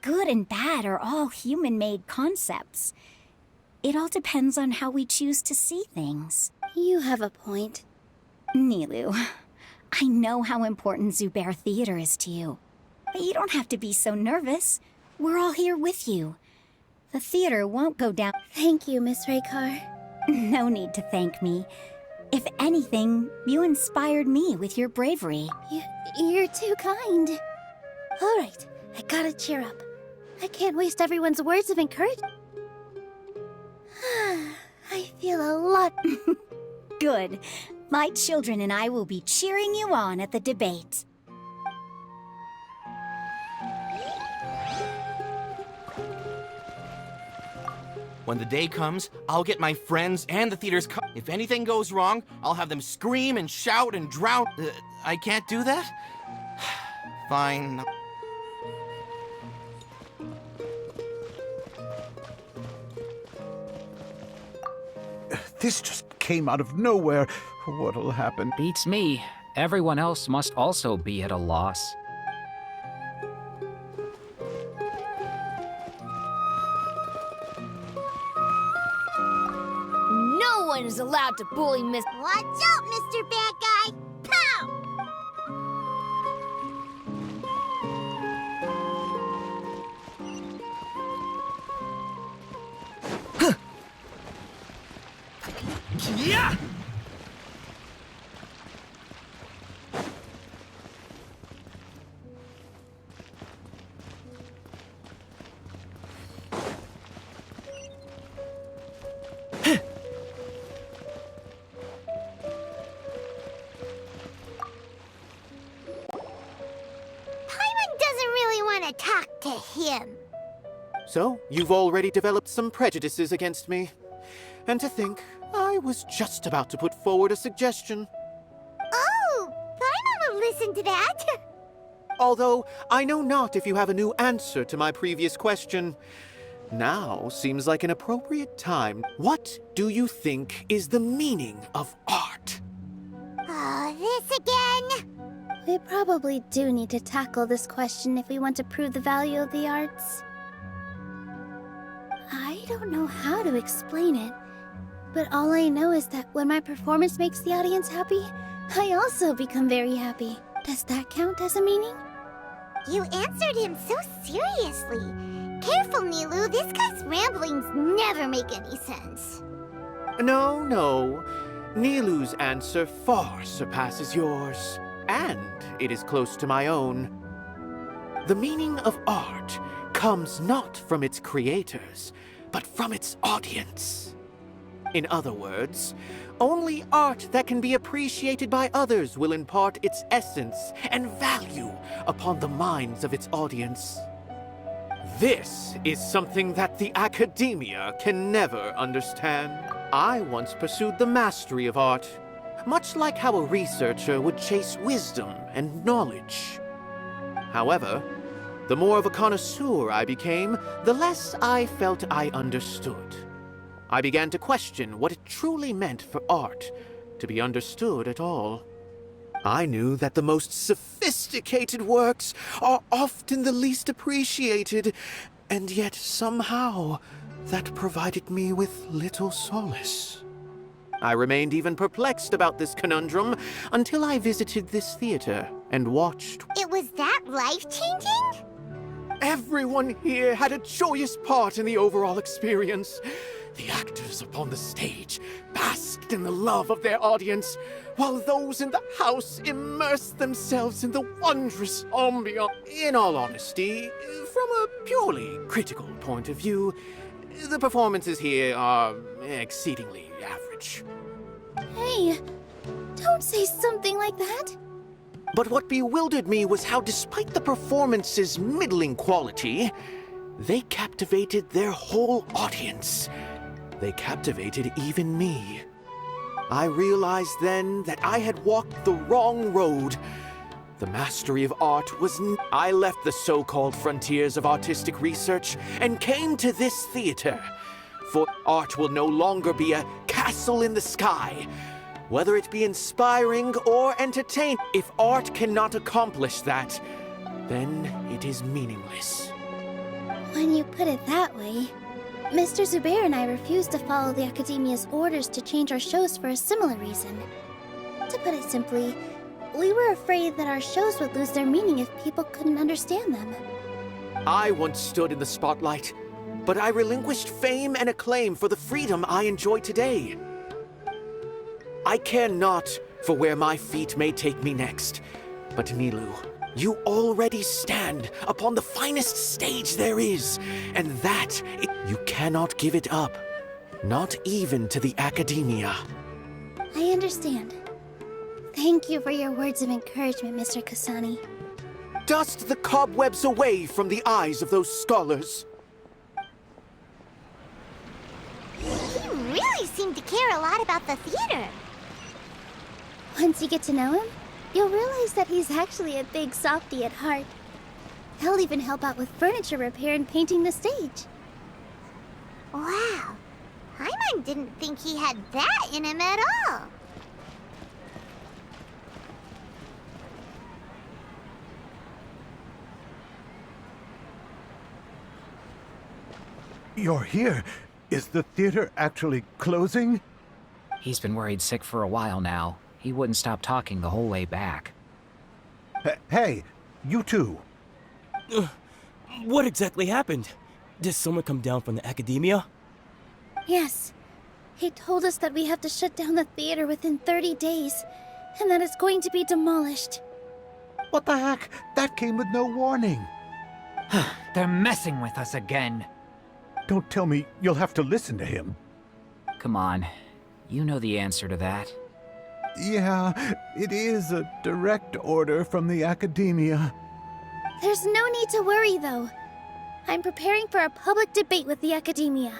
good and bad are all human-made concepts. It all depends on how we choose to see things. You have a point. Nilou, I know how important Zubair Theater is to you. But you don't have to be so nervous. We're all here with you. The theater won't go down. Thank you, Miss Raykar. No need to thank me. If anything, you inspired me with your bravery. You're too kind. All right, I gotta cheer up. I can't waste everyone's words of encouragement. I feel a lot... Good. My children and I will be cheering you on at the debate. When the day comes, I'll get my friends and the theater's If anything goes wrong, I'll have them scream and shout and drown. I can't do that? Fine. This just came out of nowhere. What'll happen? Beats me. Everyone else must also be at a loss. No one is allowed to bully Miss... Watch out, Mr. Bad Guy! Pow! Yeah! Talk to him. So, you've already developed some prejudices against me. And to think, I was just about to put forward a suggestion. Oh, Paimon will listen to that. Although, I know not if you have a new answer to my previous question. Now seems like an appropriate time. What do you think is the meaning of art? Oh, this again? We probably do need to tackle this question if we want to prove the value of the arts. I don't know how to explain it, but all I know is that when my performance makes the audience happy, I also become very happy. Does that count as a meaning? You answered him so seriously. Careful, Nilou. This guy's ramblings never make any sense. No. Nilou's answer far surpasses yours. And it is close to my own. The meaning of art comes not from its creators, but from its audience. In other words, only art that can be appreciated by others will impart its essence and value upon the minds of its audience. This is something that the academia can never understand. I once pursued the mastery of art, much like how a researcher would chase wisdom and knowledge. However, the more of a connoisseur I became, the less I felt I understood. I began to question what it truly meant for art to be understood at all. I knew that the most sophisticated works are often the least appreciated, and yet somehow that provided me with little solace. I remained even perplexed about this conundrum until I visited this theater and watched. It was that life-changing? Everyone here had a joyous part in the overall experience. The actors upon the stage basked in the love of their audience, while those in the house immersed themselves in the wondrous ambiance. In all honesty, from a purely critical point of view, the performances here are exceedingly average. Hey, don't say something like that. But what bewildered me was how, despite the performance's middling quality, they captivated their whole audience. They captivated even me. I realized then that I had walked the wrong road. The mastery of art was I left the so-called frontiers of artistic research and came to this theater. For art will no longer be a castle in the sky. Whether it be inspiring or entertaining, if art cannot accomplish that, then it is meaningless. When you put it that way, Mr. Zubair and I refused to follow the Academia's orders to change our shows for a similar reason. To put it simply, we were afraid that our shows would lose their meaning if people couldn't understand them. I once stood in the spotlight, but I relinquished fame and acclaim for the freedom I enjoy today. I care not for where my feet may take me next, but Nilou, you already stand upon the finest stage there is, and you cannot give it up, not even to the Academia. I understand. Thank you for your words of encouragement, Mr. Kasani. Dust the cobwebs away from the eyes of those scholars. He really seemed to care a lot about the theater. Once you get to know him, you'll realize that he's actually a big softie at heart. He'll even help out with furniture repair and painting the stage. Wow. Paimon didn't think he had that in him at all. You're here. Is the theater actually closing? He's been worried sick for a while now. He wouldn't stop talking the whole way back. Hey, you two. What exactly happened? Did someone come down from the Academia? Yes. He told us that we have to shut down the theater within 30 days, and that it's going to be demolished. What the heck? That came with no warning. They're messing with us again. Don't tell me you'll have to listen to him. Come on. You know the answer to that. Yeah, it is a direct order from the Academia. There's no need to worry, though. I'm preparing for a public debate with the Academia.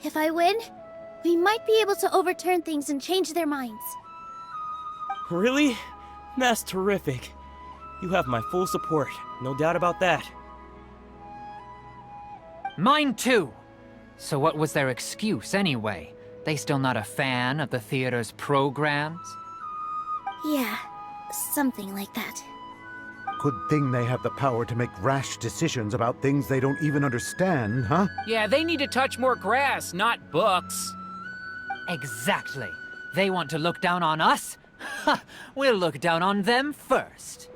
If I win, we might be able to overturn things and change their minds. Really? That's terrific. You have my full support, no doubt about that. Mine too. So what was their excuse anyway? They still not a fan of the theater's programs? Yeah, something like that. Good thing they have the power to make rash decisions about things they don't even understand, huh? Yeah, they need to touch more grass, not books. Exactly. They want to look down on us? Ha! We'll look down on them first.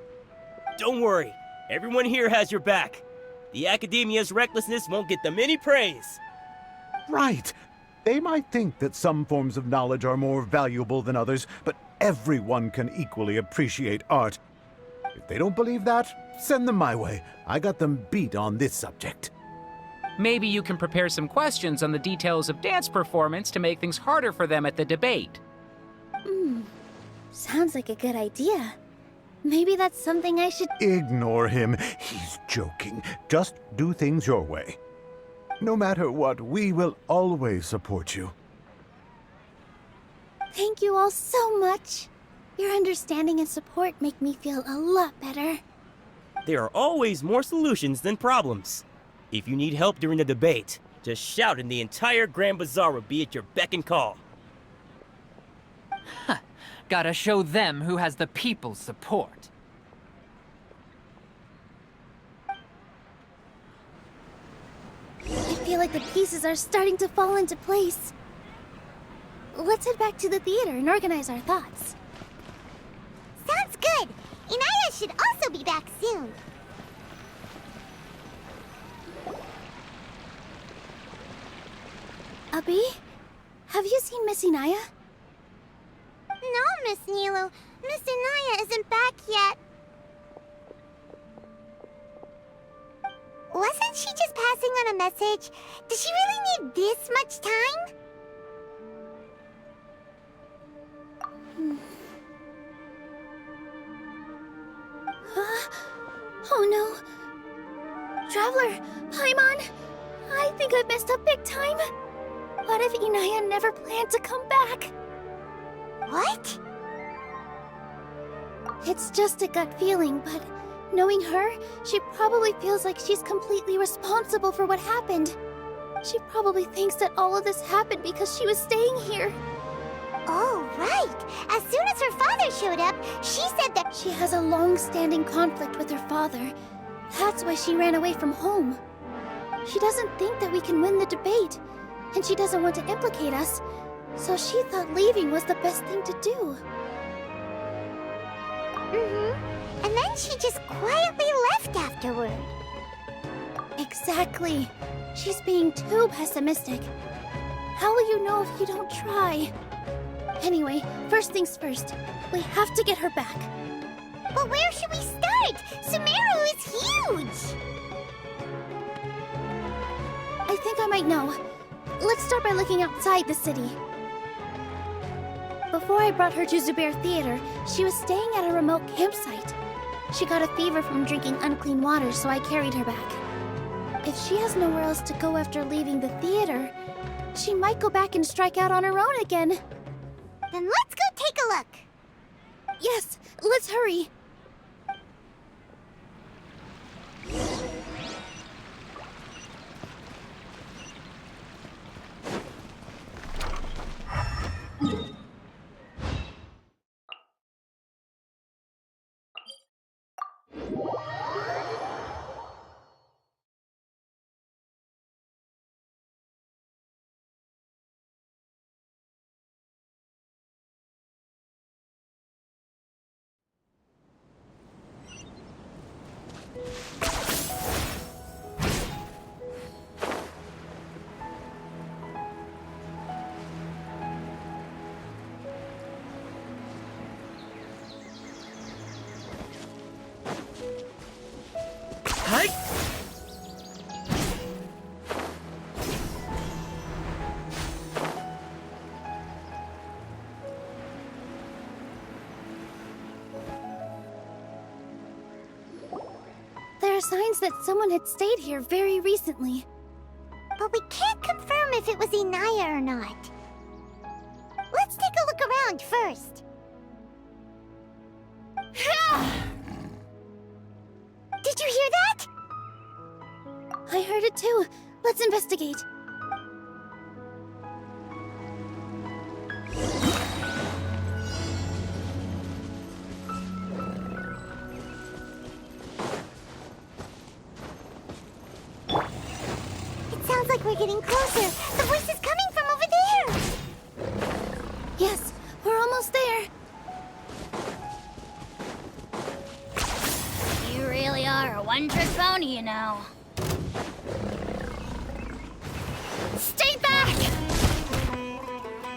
Don't worry. Everyone here has your back. The Academia's recklessness won't get them any praise. Right. They might think that some forms of knowledge are more valuable than others, but everyone can equally appreciate art. If they don't believe that, send them my way. I got them beat on this subject. Maybe you can prepare some questions on the details of dance performance to make things harder for them at the debate. Sounds like a good idea. Maybe that's something I should... Ignore him. He's joking. Just do things your way. No matter what, we will always support you. Thank you all so much. Your understanding and support make me feel a lot better. There are always more solutions than problems. If you need help during the debate, just shout and the entire Grand Bazaar will be at your beck and call. Gotta show them who has the people's support. I feel like the pieces are starting to fall into place. Let's head back to the theater and organize our thoughts. Sounds good. Inaya should also be back soon. Abi, have you seen Miss Inaya? No, Miss Nilou. Miss Inaya isn't back yet. Wasn't she just passing on a message? Does she really need this much time? Oh no. Traveler, Paimon, I think I messed up big time. What if Inaya never planned to come back? What? It's just a gut feeling, but knowing her, she probably feels like she's completely responsible for what happened. She probably thinks that all of this happened because she was staying here. Oh, right. As soon as her father showed up, she said that she has a long-standing conflict with her father. That's why she ran away from home. She doesn't think that we can win the debate, and she doesn't want to implicate us, so she thought leaving was the best thing to do. Mm-hmm. And then she just quietly left afterward. Exactly. She's being too pessimistic. How will you know if you don't try? Anyway, first things first. We have to get her back. But where should we start? Sumeru is huge! I think I might know. Let's start by looking outside the city. Before I brought her to Zubair Theater, she was staying at a remote campsite. She got a fever from drinking unclean water, so I carried her back. If she has nowhere else to go after leaving the theater, she might go back and strike out on her own again. Then let's go take a look. Yes, let's hurry. There are signs that someone had stayed here very recently. But we can't confirm if it was Inaya or not. Let's take a look around first. Did you hear that? I heard it too. Let's investigate. It sounds like we're getting closer. The voice is coming from over there. Yes, we're almost there. You really are a one-trick pony, you know. Stay back!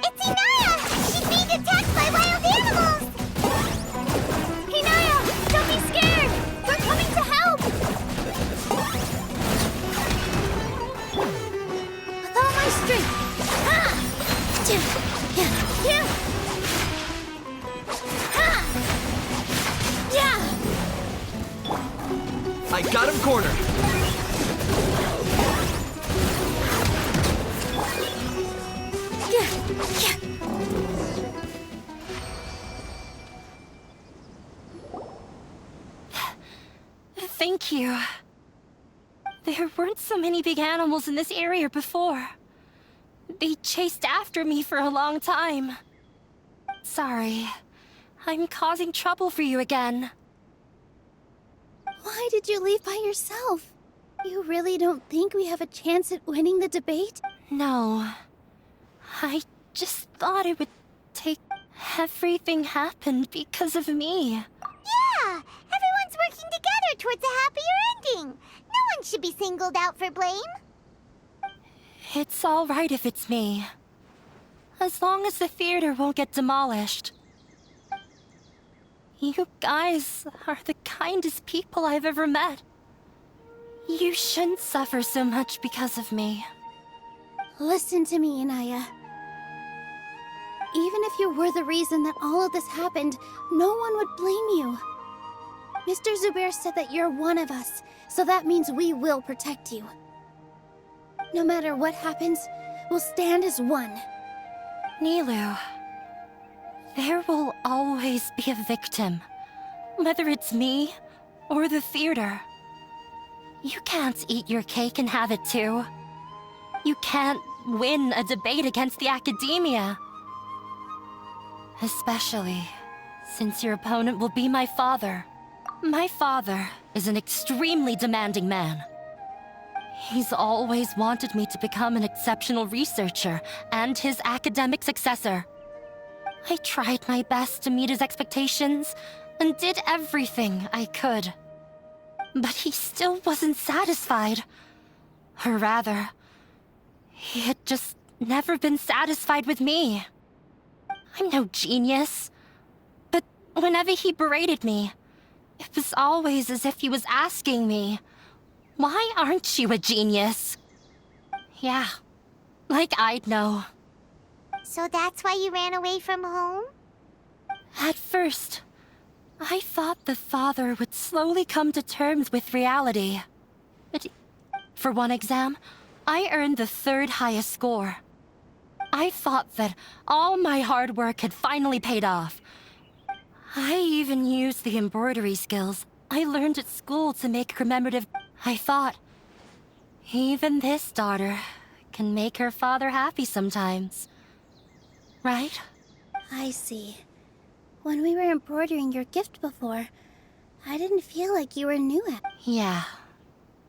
It's Inaya! She's being attacked by wild animals! Inaya, don't be scared! We're coming to help! With all my strength! Ha! Yeah! Yeah! Ha! Yeah! I got him cornered. Thank you. There weren't so many big animals in this area before. They chased after me for a long time. Sorry. I'm causing trouble for you again. Why did you leave by yourself? You really don't think we have a chance at winning the debate? No. I just thought it would take... Everything happened because of me. Yeah! Everyone's working together towards a happier ending. No one should be singled out for blame. It's all right if it's me. As long as the theater won't get demolished. You guys are the kindest people I've ever met. You shouldn't suffer so much because of me. Listen to me, Inaya. Even if you were the reason that all of this happened, no one would blame you. Mr. Zubair said that you're one of us, so that means we will protect you. No matter what happens, we'll stand as one. Nilou, there will always be a victim, whether it's me or the theater. You can't eat your cake and have it too. You can't win a debate against the academia. Especially since your opponent will be my father. My father is an extremely demanding man. He's always wanted me to become an exceptional researcher and his academic successor. I tried my best to meet his expectations and did everything I could. But he still wasn't satisfied. Or rather, he had just never been satisfied with me. I'm no genius. But whenever he berated me, it was always as if he was asking me, "Why aren't you a genius?" Yeah, like I'd know. So that's why you ran away from home? At first, I thought the father would slowly come to terms with reality. But for one exam, I earned the third highest score. I thought that all my hard work had finally paid off. I even used the embroidery skills I learned at school to make commemorative... I thought, even this daughter can make her father happy sometimes. Right? I see. When we were embroidering your gift before, I didn't feel like you were new at it. Yeah.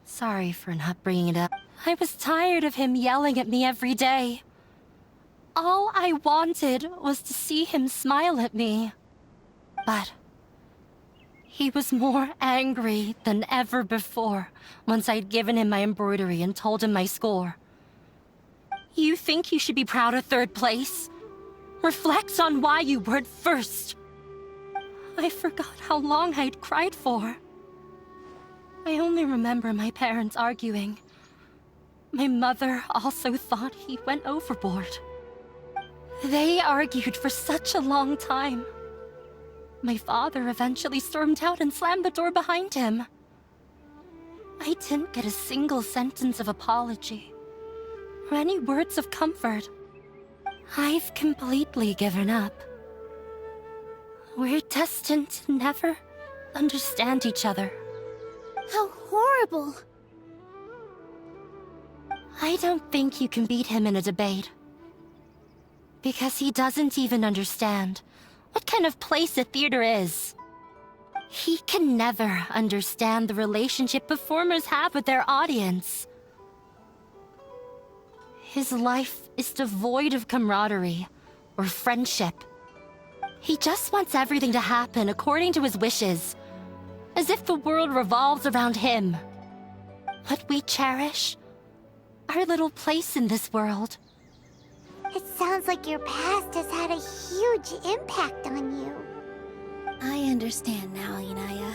Sorry for not bringing it up. I was tired of him yelling at me every day. All I wanted was to see him smile at me. But he was more angry than ever before once I'd given him my embroidery and told him my score. You think you should be proud of third place? Reflect on why you weren't first. I forgot how long I'd cried for. I only remember my parents arguing. My mother also thought he went overboard. They argued for such a long time. My father eventually stormed out and slammed the door behind him. I didn't get a single sentence of apology or any words of comfort. I've completely given up. We're destined to never understand each other. How horrible! I don't think you can beat him in a debate. Because he doesn't even understand what kind of place a theater is. He can never understand the relationship performers have with their audience. His life is devoid of camaraderie or friendship. He just wants everything to happen according to his wishes, as if the world revolves around him. What we cherish, our little place in this world. It sounds like your past has had a huge impact on you. I understand now, Inaya.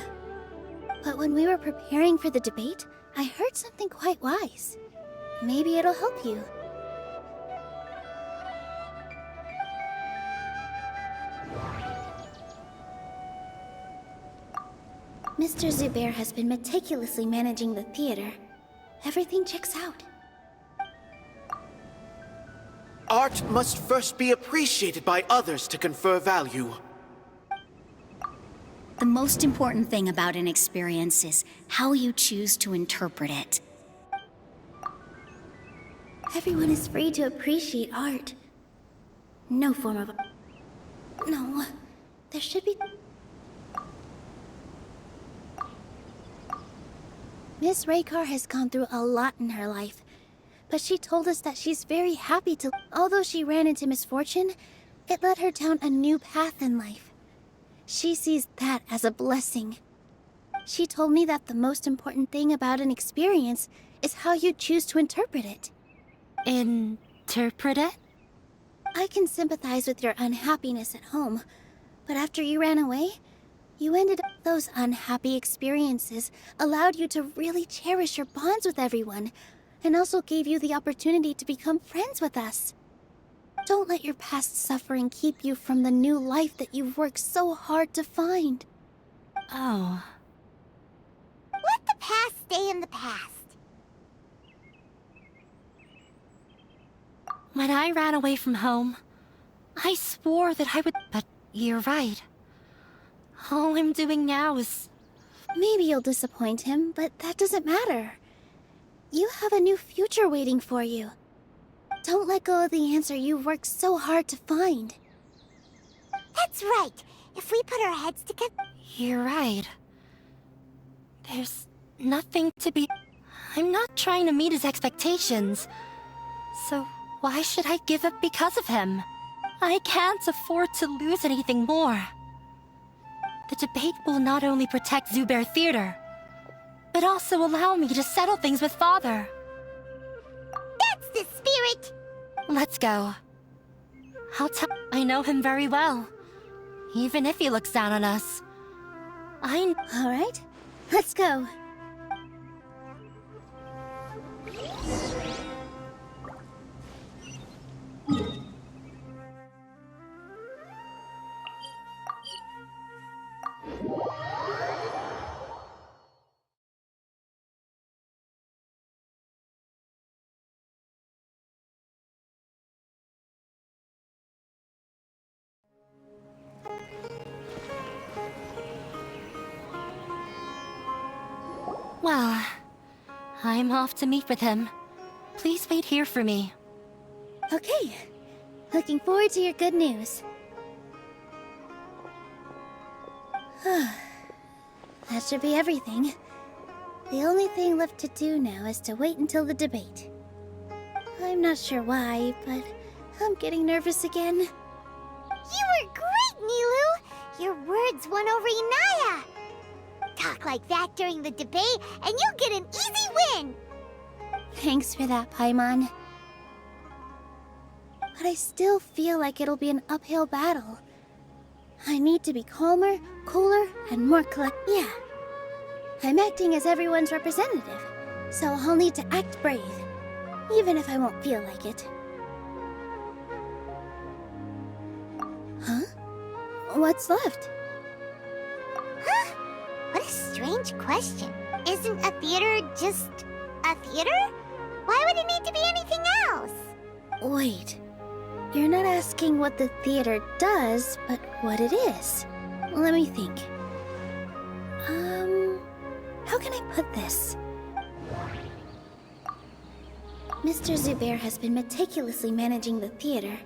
But when we were preparing for the debate, I heard something quite wise. Maybe it'll help you. Mr. Zubair has been meticulously managing the theater. Everything checks out. Art must first be appreciated by others to confer value. The most important thing about an experience is how you choose to interpret it. Everyone is free to appreciate art. No form of... No, there should be... Miss Raykar has gone through a lot in her life, but she told us that she's very happy to... Although she ran into misfortune, it led her down a new path in life. She sees that as a blessing. She told me that the most important thing about an experience is how you choose to interpret it. Interpret it? I can sympathize with your unhappiness at home, but after you ran away, you ended up... Those unhappy experiences allowed you to really cherish your bonds with everyone, and also gave you the opportunity to become friends with us. Don't let your past suffering keep you from the new life that you've worked so hard to find. Oh. Let the past stay in the past. When I ran away from home, I swore that I would... But you're right. All I'm doing now is... Maybe you'll disappoint him, but that doesn't matter. You have a new future waiting for you. Don't let go of the answer you've worked so hard to find. That's right. If we put our heads together... You're right. There's nothing to be... I'm not trying to meet his expectations. So why should I give up because of him? I can't afford to lose anything more. The debate will not only protect Zubair Theater, but also allow me to settle things with Father. That's the spirit! Let's go. I know him very well. Even if he looks down on us. Alright, let's go. Well, I'm off to meet with him. Please wait here for me. Okay. Looking forward to your good news. That should be everything. The only thing left to do now is to wait until the debate. I'm not sure why, but I'm getting nervous again. You were great, Nilou! Your words won over Inaya! Talk like that during the debate, and you'll get an easy win! Thanks for that, Paimon. But I still feel like it'll be an uphill battle. I need to be calmer, cooler, and more Yeah. I'm acting as everyone's representative, so I'll need to act brave, even if I won't feel like it. Huh? What's left? Huh? What a strange question. Isn't a theater just a theater? Why would it need to be anything else? Wait. You're not asking what the theater does, but what it is. Let me think. How can I put this? Mr. Zubair has been meticulously managing the theater.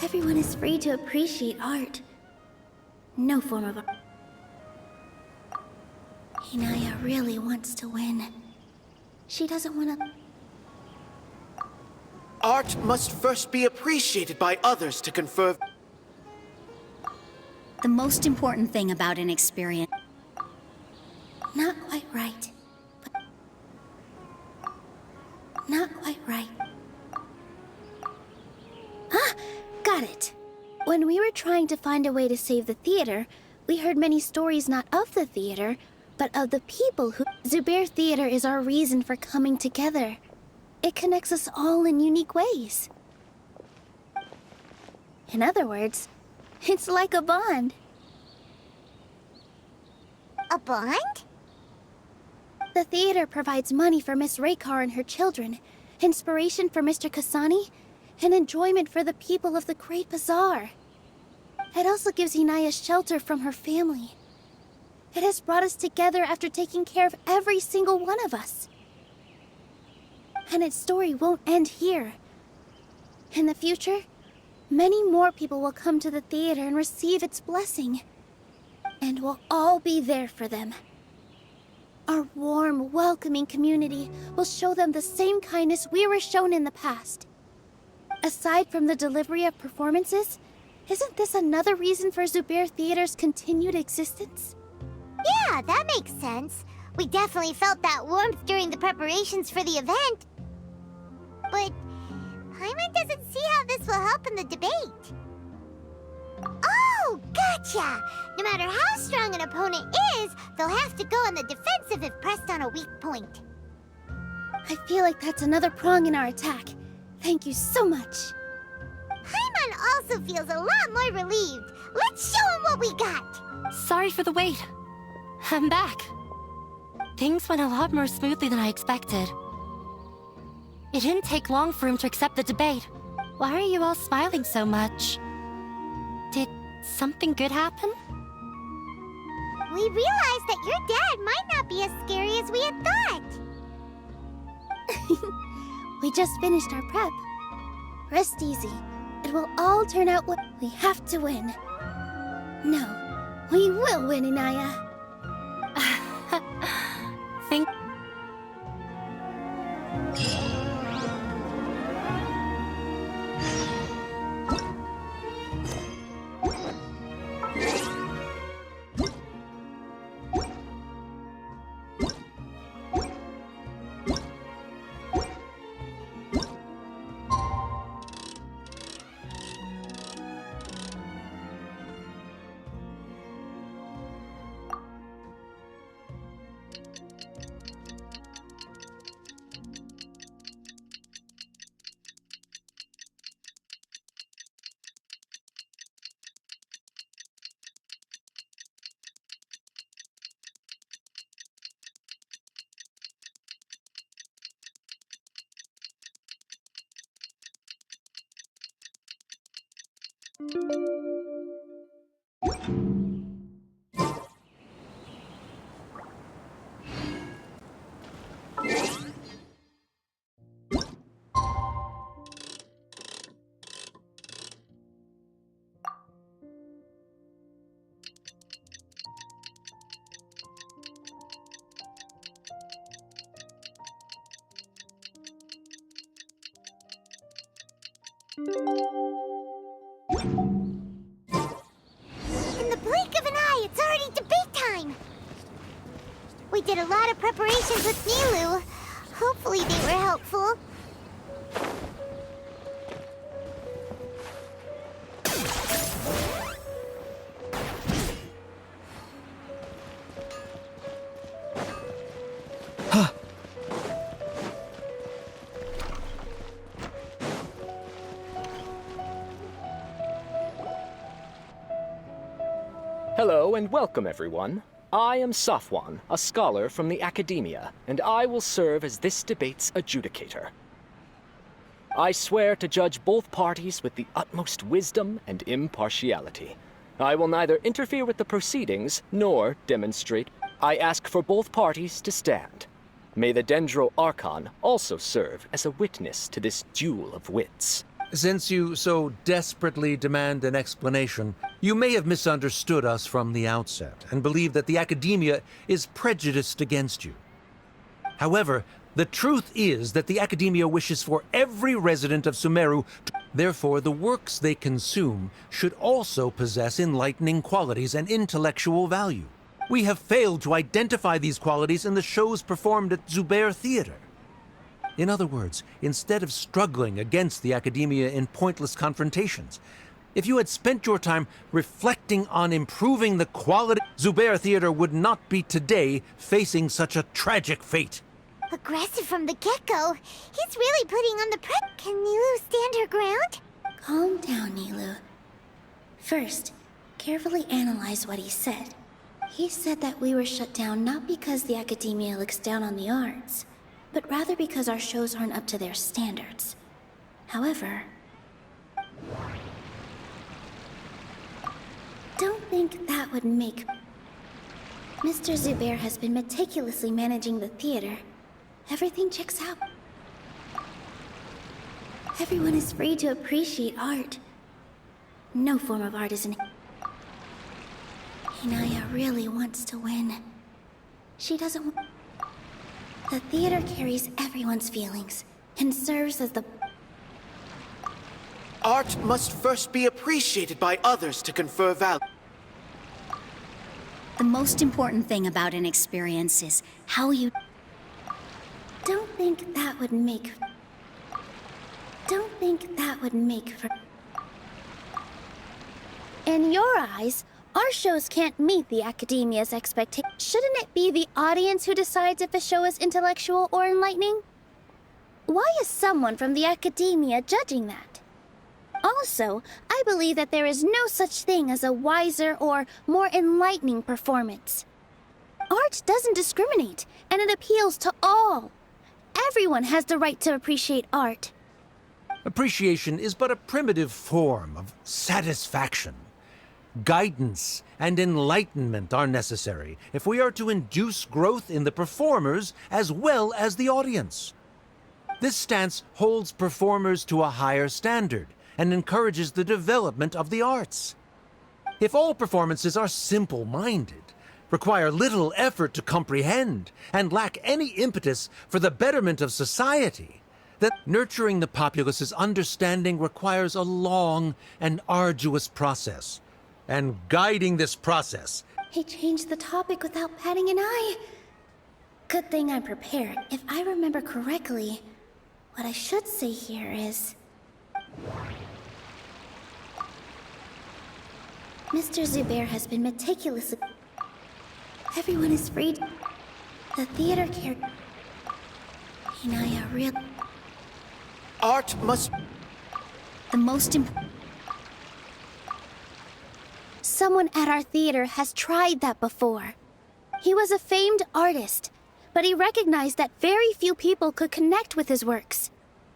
Everyone is free to appreciate art. No form of art. Inaya really wants to win. She doesn't want to... Art must first be appreciated by others to confer... The most important thing about an experience... Not quite right. But... Not quite right. Ah! Got it! When we were trying to find a way to save the theater, we heard many stories not of the theater, but of the people who... Zubair Theater is our reason for coming together. It connects us all in unique ways. In other words, it's like a bond. A bond? The theater provides money for Miss Raykar and her children, inspiration for Mr. Kasani, and enjoyment for the people of the Great Bazaar. It also gives Inaya shelter from her family. It has brought us together after taking care of every single one of us. And its story won't end here. In the future, many more people will come to the theater and receive its blessing. And we'll all be there for them. Our warm, welcoming community will show them the same kindness we were shown in the past. Aside from the delivery of performances, isn't this another reason for Zubair Theater's continued existence? Yeah, that makes sense. We definitely felt that warmth during the preparations for the event. But Paimon doesn't see how this will help in the debate. Oh, gotcha! No matter how strong an opponent is, they'll have to go on the defensive if pressed on a weak point. I feel like that's another prong in our attack. Thank you so much. Paimon also feels a lot more relieved. Let's show him what we got! Sorry for the wait. I'm back. Things went a lot more smoothly than I expected. It didn't take long for him to accept the debate. Why are you all smiling so much? Did something good happen? We realized that your dad might not be as scary as we had thought. We just finished our prep. Rest easy. It will all turn out what we have to win. No, we will win, Inaya. Think... In the blink of an eye, it's already debate time! We did a lot of preparations with Nilou. Hopefully they were helpful. Hello and welcome, everyone. I am Safwan, a scholar from the academia, and I will serve as this debate's adjudicator. I swear to judge both parties with the utmost wisdom and impartiality. I will neither interfere with the proceedings nor demonstrate. I ask for both parties to stand. May the Dendro Archon also serve as a witness to this duel of wits. Since you so desperately demand an explanation, you may have misunderstood us from the outset and believe that the academia is prejudiced against you. However, the truth is that the academia wishes for every resident of Sumeru to... Therefore, the works they consume should also possess enlightening qualities and intellectual value. We have failed to identify these qualities in the shows performed at Zubair Theater. In other words, instead of struggling against the academia in pointless confrontations, if you had spent your time reflecting on improving the quality, Zubair Theater would not be today facing such a tragic fate. Aggressive from the get-go. He's really putting on the prep. Can Nilou stand her ground? Calm down, Nilou. First, carefully analyze what he said. He said that we were shut down not because the academia looks down on the arts, but rather because our shows aren't up to their standards. However... think that would make... Mr. Zubair has been meticulously managing the theater. Everything checks out. Everyone is free to appreciate art. No form of art is an... Inaya really wants to win. She doesn't... The theater carries everyone's feelings and serves as the... Art must first be appreciated by others to confer value. The most important thing about an experience is how you... Don't think that would make... Don't think that would make for... In your eyes, our shows can't meet the Academia's expectations. Shouldn't it be the audience who decides if a show is intellectual or enlightening? Why is someone from the Academia judging that? Also, I believe that there is no such thing as a wiser or more enlightening performance. Art doesn't discriminate, and it appeals to all. Everyone has the right to appreciate art. Appreciation is but a primitive form of satisfaction. Guidance and enlightenment are necessary if we are to induce growth in the performers as well as the audience. This stance holds performers to a higher standard and encourages the development of the arts. If all performances are simple-minded, require little effort to comprehend, and lack any impetus for the betterment of society, then nurturing the populace's understanding requires a long and arduous process. And guiding this process... He changed the topic without batting an eye. Good thing I'm prepared. If I remember correctly, what I should say here is... Mr. Zubair has been meticulously... Everyone is free. The theater cared... Inaya real... Art must... The most important... Someone at our theater has tried that before. He was a famed artist, but he recognized that very few people could connect with his works.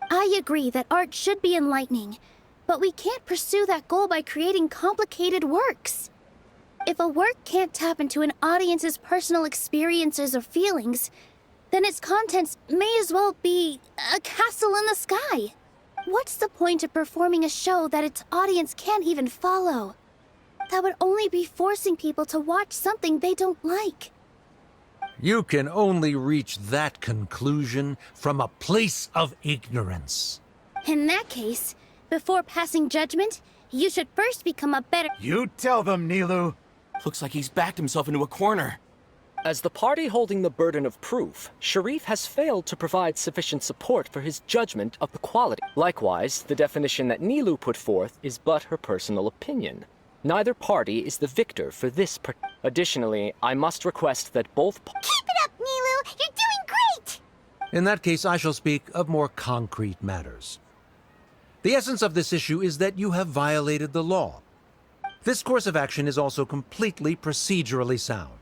I agree that art should be enlightening, but we can't pursue that goal by creating complicated works. If a work can't tap into an audience's personal experiences or feelings, then its contents may as well be a castle in the sky. What's the point of performing a show that its audience can't even follow? That would only be forcing people to watch something they don't like. You can only reach that conclusion from a place of ignorance. In that case, before passing judgment, you should first become a better... You tell them, Nilou. Looks like he's backed himself into a corner. As the party holding the burden of proof, Sharif has failed to provide sufficient support for his judgment of the quality. Likewise, the definition that Nilou put forth is but her personal opinion. Neither party is the victor for this part. Additionally, I must request that both... Keep it up, Nilou! You're doing great! In that case, I shall speak of more concrete matters. The essence of this issue is that you have violated the law. This course of action is also completely procedurally sound.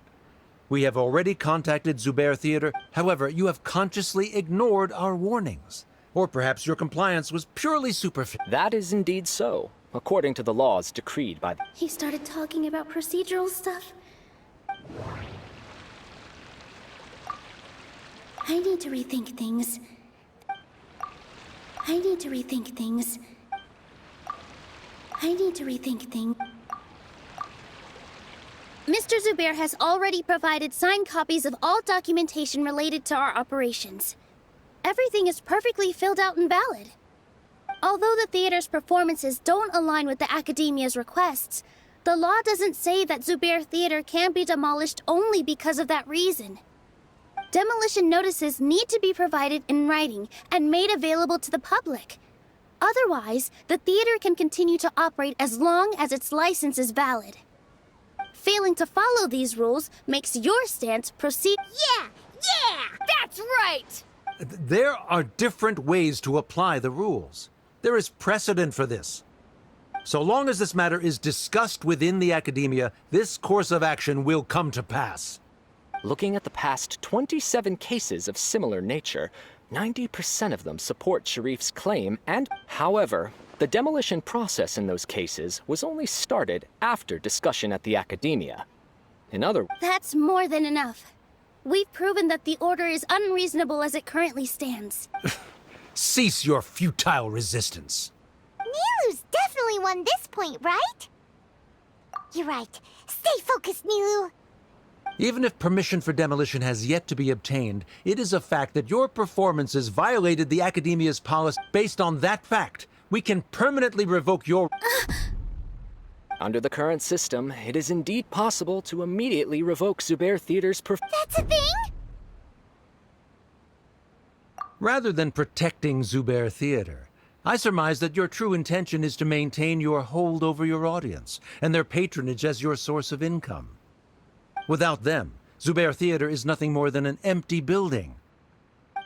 We have already contacted Zubair Theater. However, you have consciously ignored our warnings. Or perhaps your compliance was purely superficial. That is indeed so, according to the laws decreed by the... He started talking about procedural stuff. I need to rethink things. I need to rethink things. Mr. Zubair has already provided signed copies of all documentation related to our operations. Everything is perfectly filled out and valid. Although the theater's performances don't align with the Academia's requests, the law doesn't say that Zubair Theater can be demolished only because of that reason. Demolition notices need to be provided in writing and made available to the public. Otherwise, the theater can continue to operate as long as its license is valid. Failing to follow these rules makes your stance proceed... Yeah! That's right! There are different ways to apply the rules. There is precedent for this. So long as this matter is discussed within the Academia, this course of action will come to pass. Looking at the past 27 cases of similar nature, 90% of them support Sharif's claim and, however, The demolition process in those cases was only started after discussion at the Academia. In other That's more than enough. We've proven that the Order is unreasonable as it currently stands. Cease your futile resistance. Nilu's definitely won this point, right? You're right. Stay focused, Nilu. Even if permission for demolition has yet to be obtained, it is a fact that your performances violated the Academia's policy. Based on that fact, we can permanently revoke your... Under the current system, it is indeed possible to immediately revoke Zubair Theater's That's a thing? Rather than protecting Zubair Theater, I surmise that your true intention is to maintain your hold over your audience and their patronage as your source of income. Without them, Zubair Theater is nothing more than an empty building.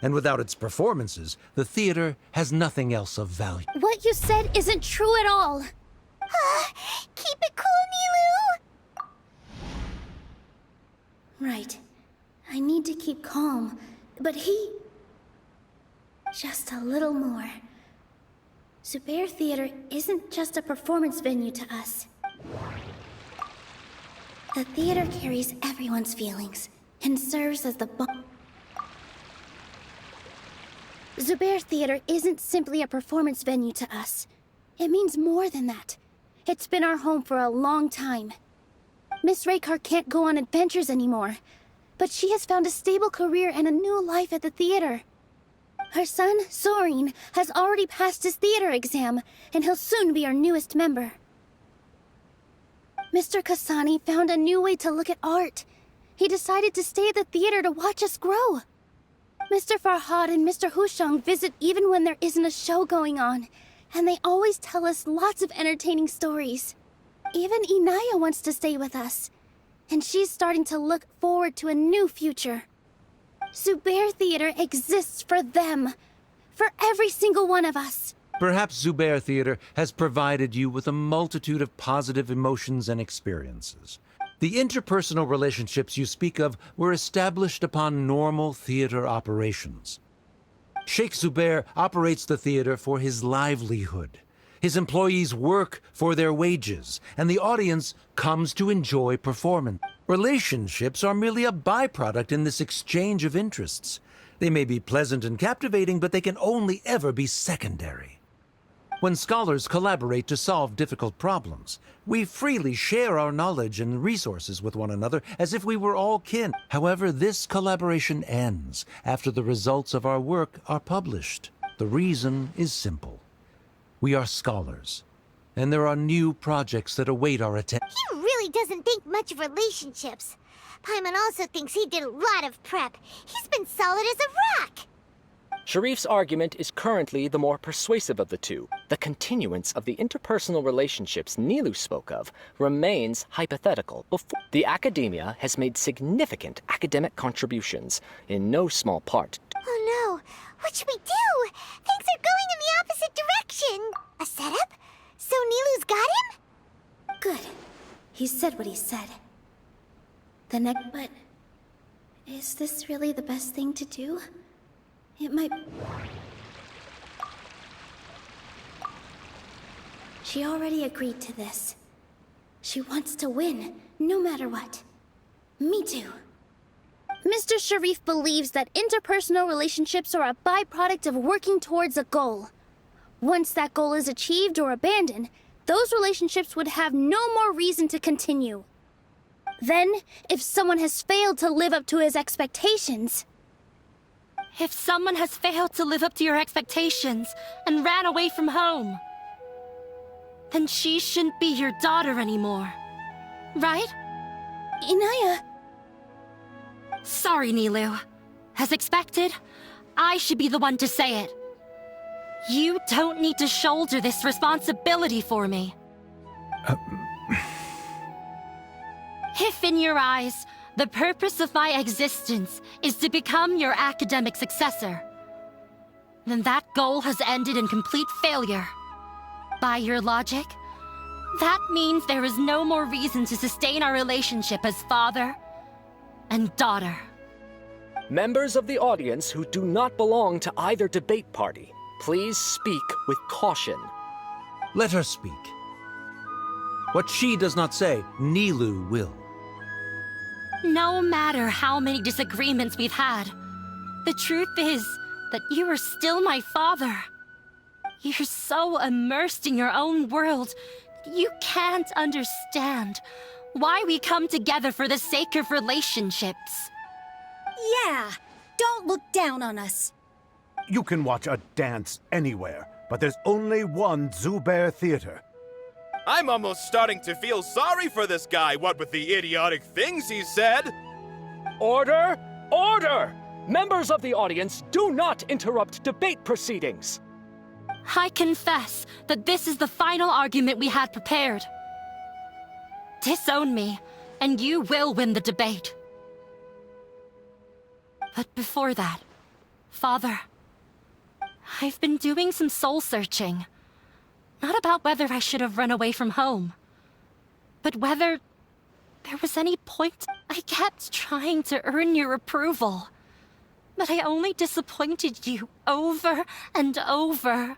And without its performances, the theater has nothing else of value. What you said isn't true at all. Keep it cool, Nilu! Right. I need to keep calm, but he... Just a little more. Zubair Theater isn't just a performance venue to us. The theater carries everyone's feelings and serves as the Zubair Theater isn't simply a performance venue to us. It means more than that. It's been our home for a long time. Miss Raykar can't go on adventures anymore, but she has found a stable career and a new life at the theater. Her son, Soren, has already passed his theater exam, and he'll soon be our newest member. Mr. Kasani found a new way to look at art. He decided to stay at the theater to watch us grow. Mr. Farhad and Mr. Hushang visit even when there isn't a show going on, and they always tell us lots of entertaining stories. Even Inaya wants to stay with us, and she's starting to look forward to a new future. Zubair Theater exists for them, for every single one of us. Perhaps Zubair Theater has provided you with a multitude of positive emotions and experiences. The interpersonal relationships you speak of were established upon normal theater operations. Sheikh Zubair operates the theater for his livelihood. His employees work for their wages, and the audience comes to enjoy performance. Relationships are merely a byproduct in this exchange of interests. They may be pleasant and captivating, but they can only ever be secondary. When scholars collaborate to solve difficult problems, we freely share our knowledge and resources with one another as if we were all kin. However, this collaboration ends after the results of our work are published. The reason is simple. We are scholars, and there are new projects that await our attention. He really doesn't think much of relationships. Paimon also thinks he did a lot of prep. He's been solid as a rock. Sharif's argument is currently the more persuasive of the two. The continuance of the interpersonal relationships Nilu spoke of remains hypothetical. The Academia has made significant academic contributions, in no small part. Oh no, what should we do? Things are going in the opposite direction. A setup? So Nilu's got him? Good. He said what he said. But is this really the best thing to do? It might... She already agreed to this. She wants to win, no matter what. Me too. Mr. Sharif believes that interpersonal relationships are a byproduct of working towards a goal. Once that goal is achieved or abandoned, those relationships would have no more reason to continue. Then, if someone has failed to live up to his expectations... If someone has failed to live up to your expectations and ran away from home, then she shouldn't be your daughter anymore. Right? Inaya... Sorry, Nilu. As expected, I should be the one to say it. You don't need to shoulder this responsibility for me. If in your eyes, the purpose of my existence is to become your academic successor, then that goal has ended in complete failure. By your logic, that means there is no more reason to sustain our relationship as father and daughter. Members of the audience who do not belong to either debate party, please speak with caution. Let her speak. What she does not say, Nilou will. No matter how many disagreements we've had, the truth is that you are still my father. You're so immersed in your own world, you can't understand why we come together for the sake of relationships. Yeah, don't look down on us. You can watch a dance anywhere, but there's only one Zubair Theater. I'm almost starting to feel sorry for this guy, what with the idiotic things he said. Order! Order! Members of the audience, do not interrupt debate proceedings. I confess that this is the final argument we had prepared. Disown me, and you will win the debate. But before that, Father, I've been doing some soul-searching. Not about whether I should have run away from home, but whether there was any point. I kept trying to earn your approval, but I only disappointed you over and over.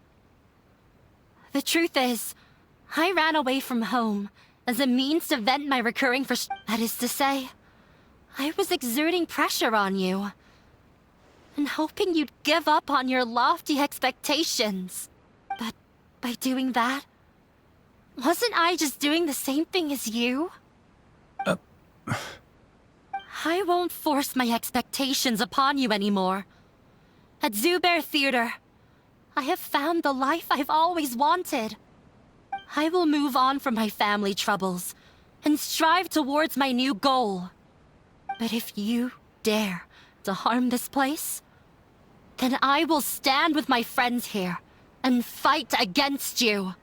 The truth is, I ran away from home as a means to vent my recurring frustration. That is to say, I was exerting pressure on you, and hoping you'd give up on your lofty expectations. But by doing that, wasn't I just doing the same thing as you? I won't force my expectations upon you anymore. At Zubair Theater, I have found the life I've always wanted. I will move on from my family troubles and strive towards my new goal. But if you dare to harm this place, then I will stand with my friends here and fight against you.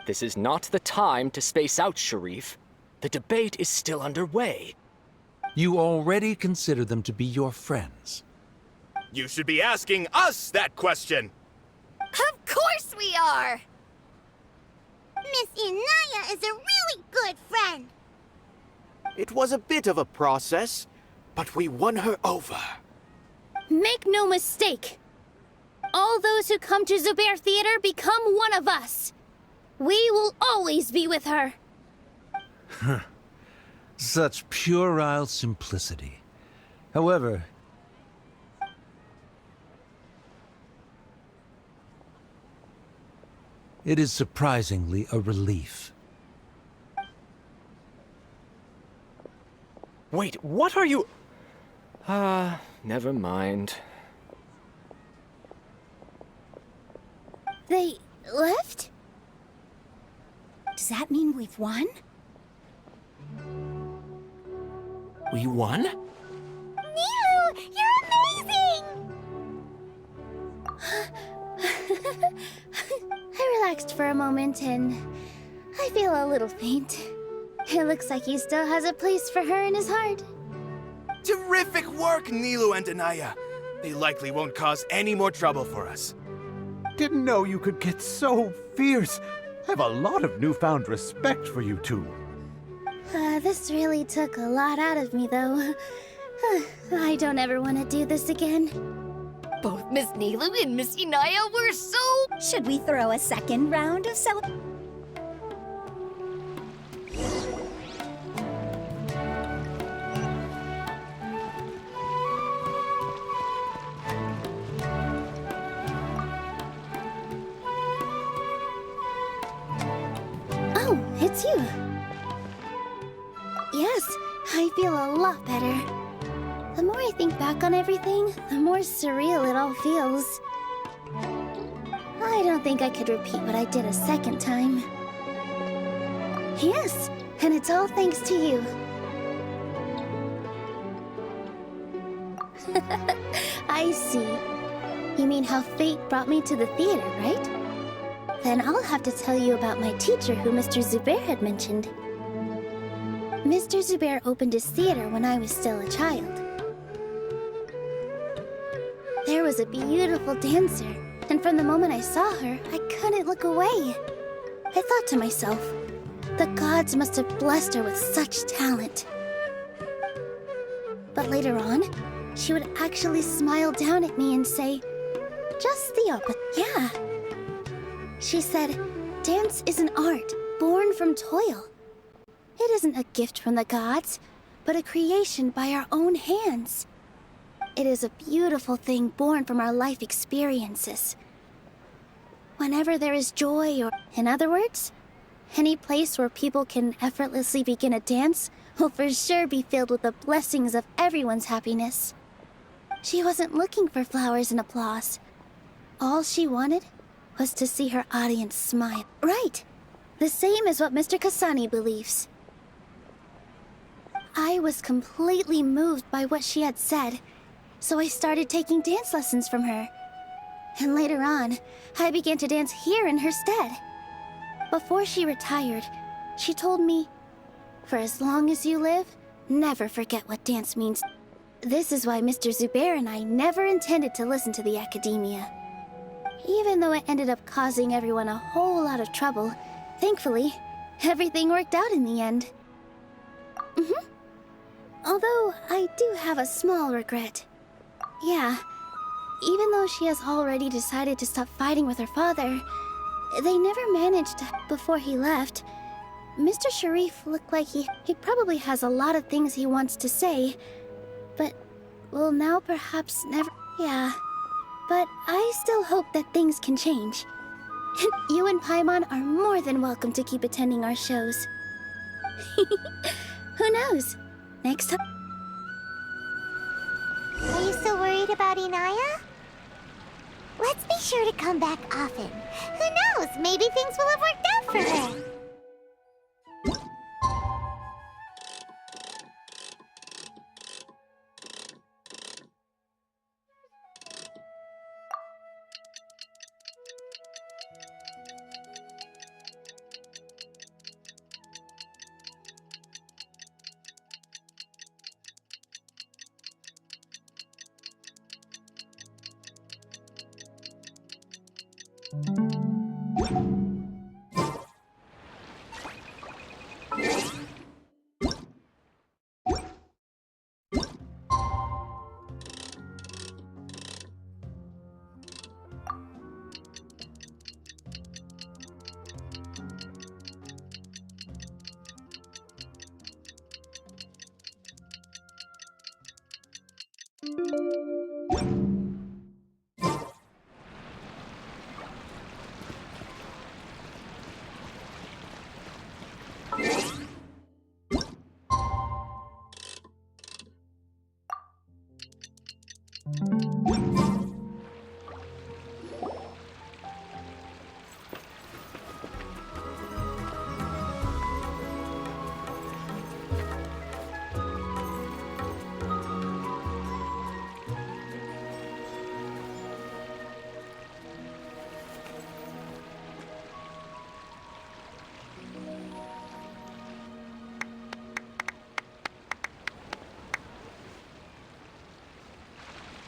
This is not the time to space out, Sharif. The debate is still underway. You already consider them to be your friends. You should be asking us that question. Of course we are! Miss Inaya is a really good friend. It was a bit of a process, but we won her over. Make no mistake. All those who come to Zubair Theater become one of us. We will always be with her. Such puerile simplicity. However, it is surprisingly a relief. Wait, what are you... never mind. They left? Does that mean we've won? We won? Nilou, you're amazing! I relaxed for a moment and I feel a little faint. It looks like he still has a place for her in his heart. Terrific work, Nilou and Anaya. They likely won't cause any more trouble for us. Didn't know you could get so fierce. I have a lot of newfound respect for you two. This really took a lot out of me, though. I don't ever want to do this again. Both Miss Nilou and Miss Inaya were so... Should we throw a second round of celebration? Oh, it's you. Yes, I feel a lot better. The more I think back on everything, the more surreal it all feels. I don't think I could repeat what I did a second time. Yes, and it's all thanks to you. I see. You mean how fate brought me to the theater, right? Then I'll have to tell you about my teacher who Mr. Zubair had mentioned. Mr. Zubair opened his theater when I was still a child. There was a beautiful dancer, and from the moment I saw her, I couldn't look away. I thought to myself, the gods must have blessed her with such talent. But later on, she would actually smile down at me and say, just the opposite. Yeah. She said, Dance is an art born from toil. It isn't a gift from the gods, but a creation by our own hands. It is a beautiful thing born from our life experiences. Whenever there is joy, or in other words, any place where people can effortlessly begin a dance will for sure be filled with the blessings of everyone's happiness. She wasn't looking for flowers and applause. All she wanted was to see her audience smile. Right! The same as what Mr. Kasani believes. I was completely moved by what she had said, so I started taking dance lessons from her. And later on, I began to dance here in her stead. Before she retired, she told me, "For as long as you live, never forget what dance means." This is why Mr. Zubair and I never intended to listen to the academia. Even though it ended up causing everyone a whole lot of trouble, thankfully, everything worked out in the end. Although, I do have a small regret. Yeah, even though she has already decided to stop fighting with her father, they never managed to, before he left. Mr. Sharif looked like he probably has a lot of things he wants to say, but will now perhaps never. Yeah, but I still hope that things can change. You and Paimon are more than welcome to keep attending our shows. Who knows? Next time. Are you still worried about Inaya? Let's be sure to come back often. Who knows? Maybe things will have worked out for her.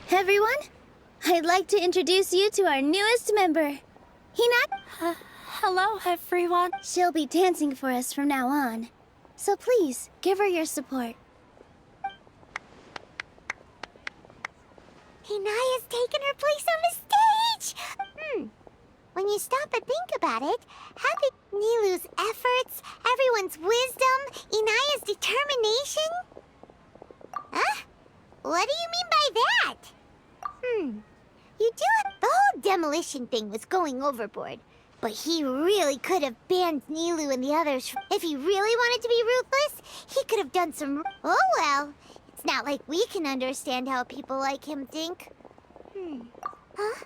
Everyone, I'd like to introduce you to our newest member, Hina. Hello, everyone. She'll be dancing for us from now on, so please give her your support. Inaya's taken her place on the stage! When you stop and think about it, having Nilu's efforts, everyone's wisdom, Inaya's determination? Huh? What do you mean by that? You do have... The whole demolition thing was going overboard. But he really could have banned Nilu and the others. If he really wanted to be ruthless, he could have done some... Oh well. It's not like we can understand how people like him think. Huh?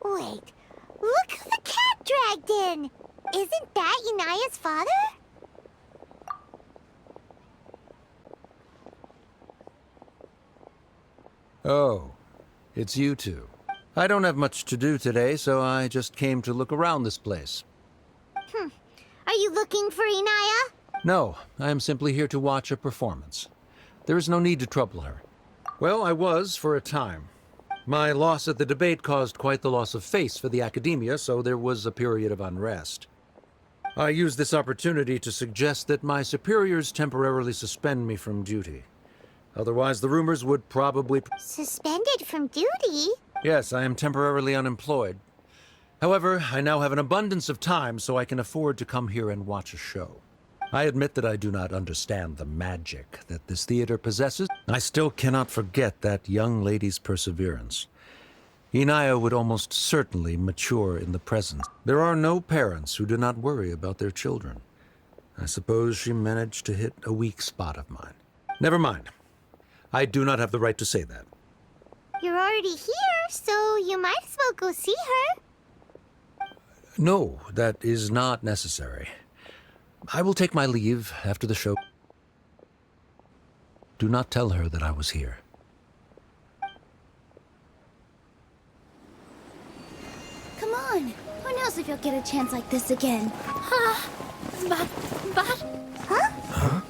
Wait. Look who the cat dragged in! Isn't that Inaya's father? Oh, it's you two. I don't have much to do today, so I just came to look around this place. Are you looking for Inaya? No, I am simply here to watch a performance. There is no need to trouble her. Well, I was for a time. My loss at the debate caused quite the loss of face for the academia, so there was a period of unrest. I used this opportunity to suggest that my superiors temporarily suspend me from duty. Otherwise, the rumors would probably... Suspended from duty? Yes, I am temporarily unemployed. However, I now have an abundance of time, so I can afford to come here and watch a show. I admit that I do not understand the magic that this theater possesses. I still cannot forget that young lady's perseverance. Inaya would almost certainly mature in the presence. There are no parents who do not worry about their children. I suppose she managed to hit a weak spot of mine. Never mind. I do not have the right to say that. You're already here, so you might as well go see her. No, that is not necessary. I will take my leave after the show. Do not tell her that I was here. Come on. Who knows if you'll get a chance like this again? But... Huh?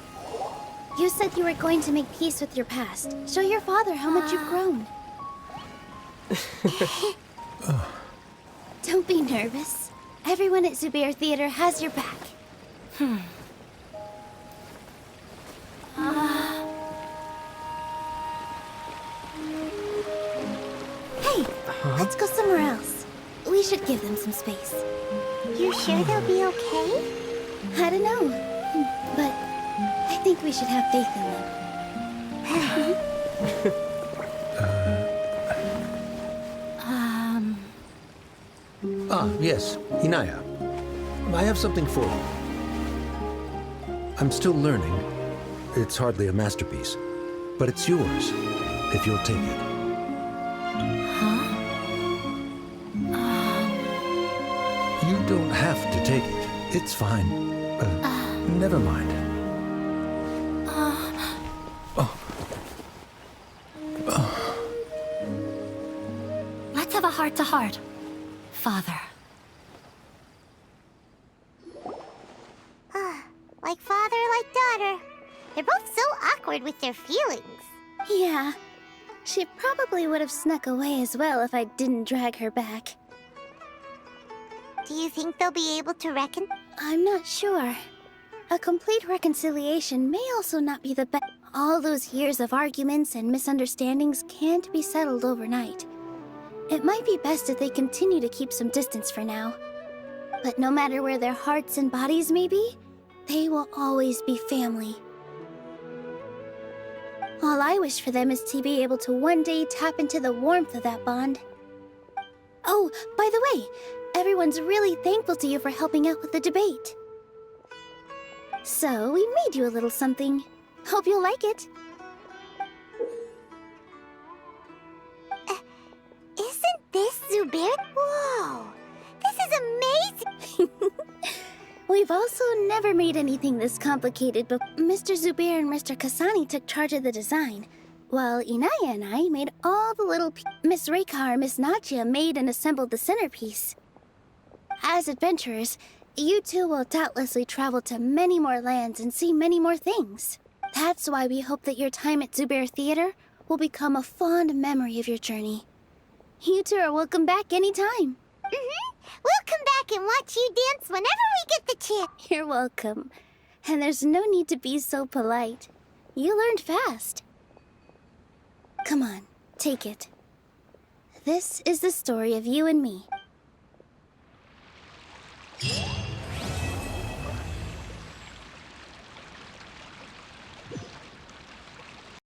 You said you were going to make peace with your past. Show your father how much you've grown. Don't be nervous. Everyone at Zubair Theater has your back. Hey, let's go somewhere else. We should give them some space. You sure they'll be okay? I don't know, but I think we should have faith in them. Yes, Inaya. I have something for you. I'm still learning. It's hardly a masterpiece, but it's yours, if you'll take it. You don't have to take it. It's fine. Never mind. Let's have a heart-to-heart. Father. Like father, like daughter. They're both so awkward with their feelings. Yeah. She probably would have snuck away as well if I didn't drag her back. Do you think they'll be able to reckon? I'm not sure. A complete reconciliation may also not be the best. All those years of arguments and misunderstandings can't be settled overnight. It might be best if they continue to keep some distance for now. But no matter where their hearts and bodies may be, they will always be family. All I wish for them is to be able to one day tap into the warmth of that bond. Oh, by the way, everyone's really thankful to you for helping out with the debate. So, we made you a little something. Hope you'll like it. Isn't this Zubair? Whoa! This is amazing! We've also never made anything this complicated, but Mr. Zubair and Mr. Kasani took charge of the design, while Inaya and I made all the little Miss Rekar and Miss Nadia made and assembled the centerpiece. As adventurers, you two will doubtlessly travel to many more lands and see many more things. That's why we hope that your time at Zubair Theater will become a fond memory of your journey. You two are welcome back anytime. We'll come back and watch you dance whenever we get the chance. You're welcome. And there's no need to be so polite. You learned fast. Come on, take it. This is the story of you and me.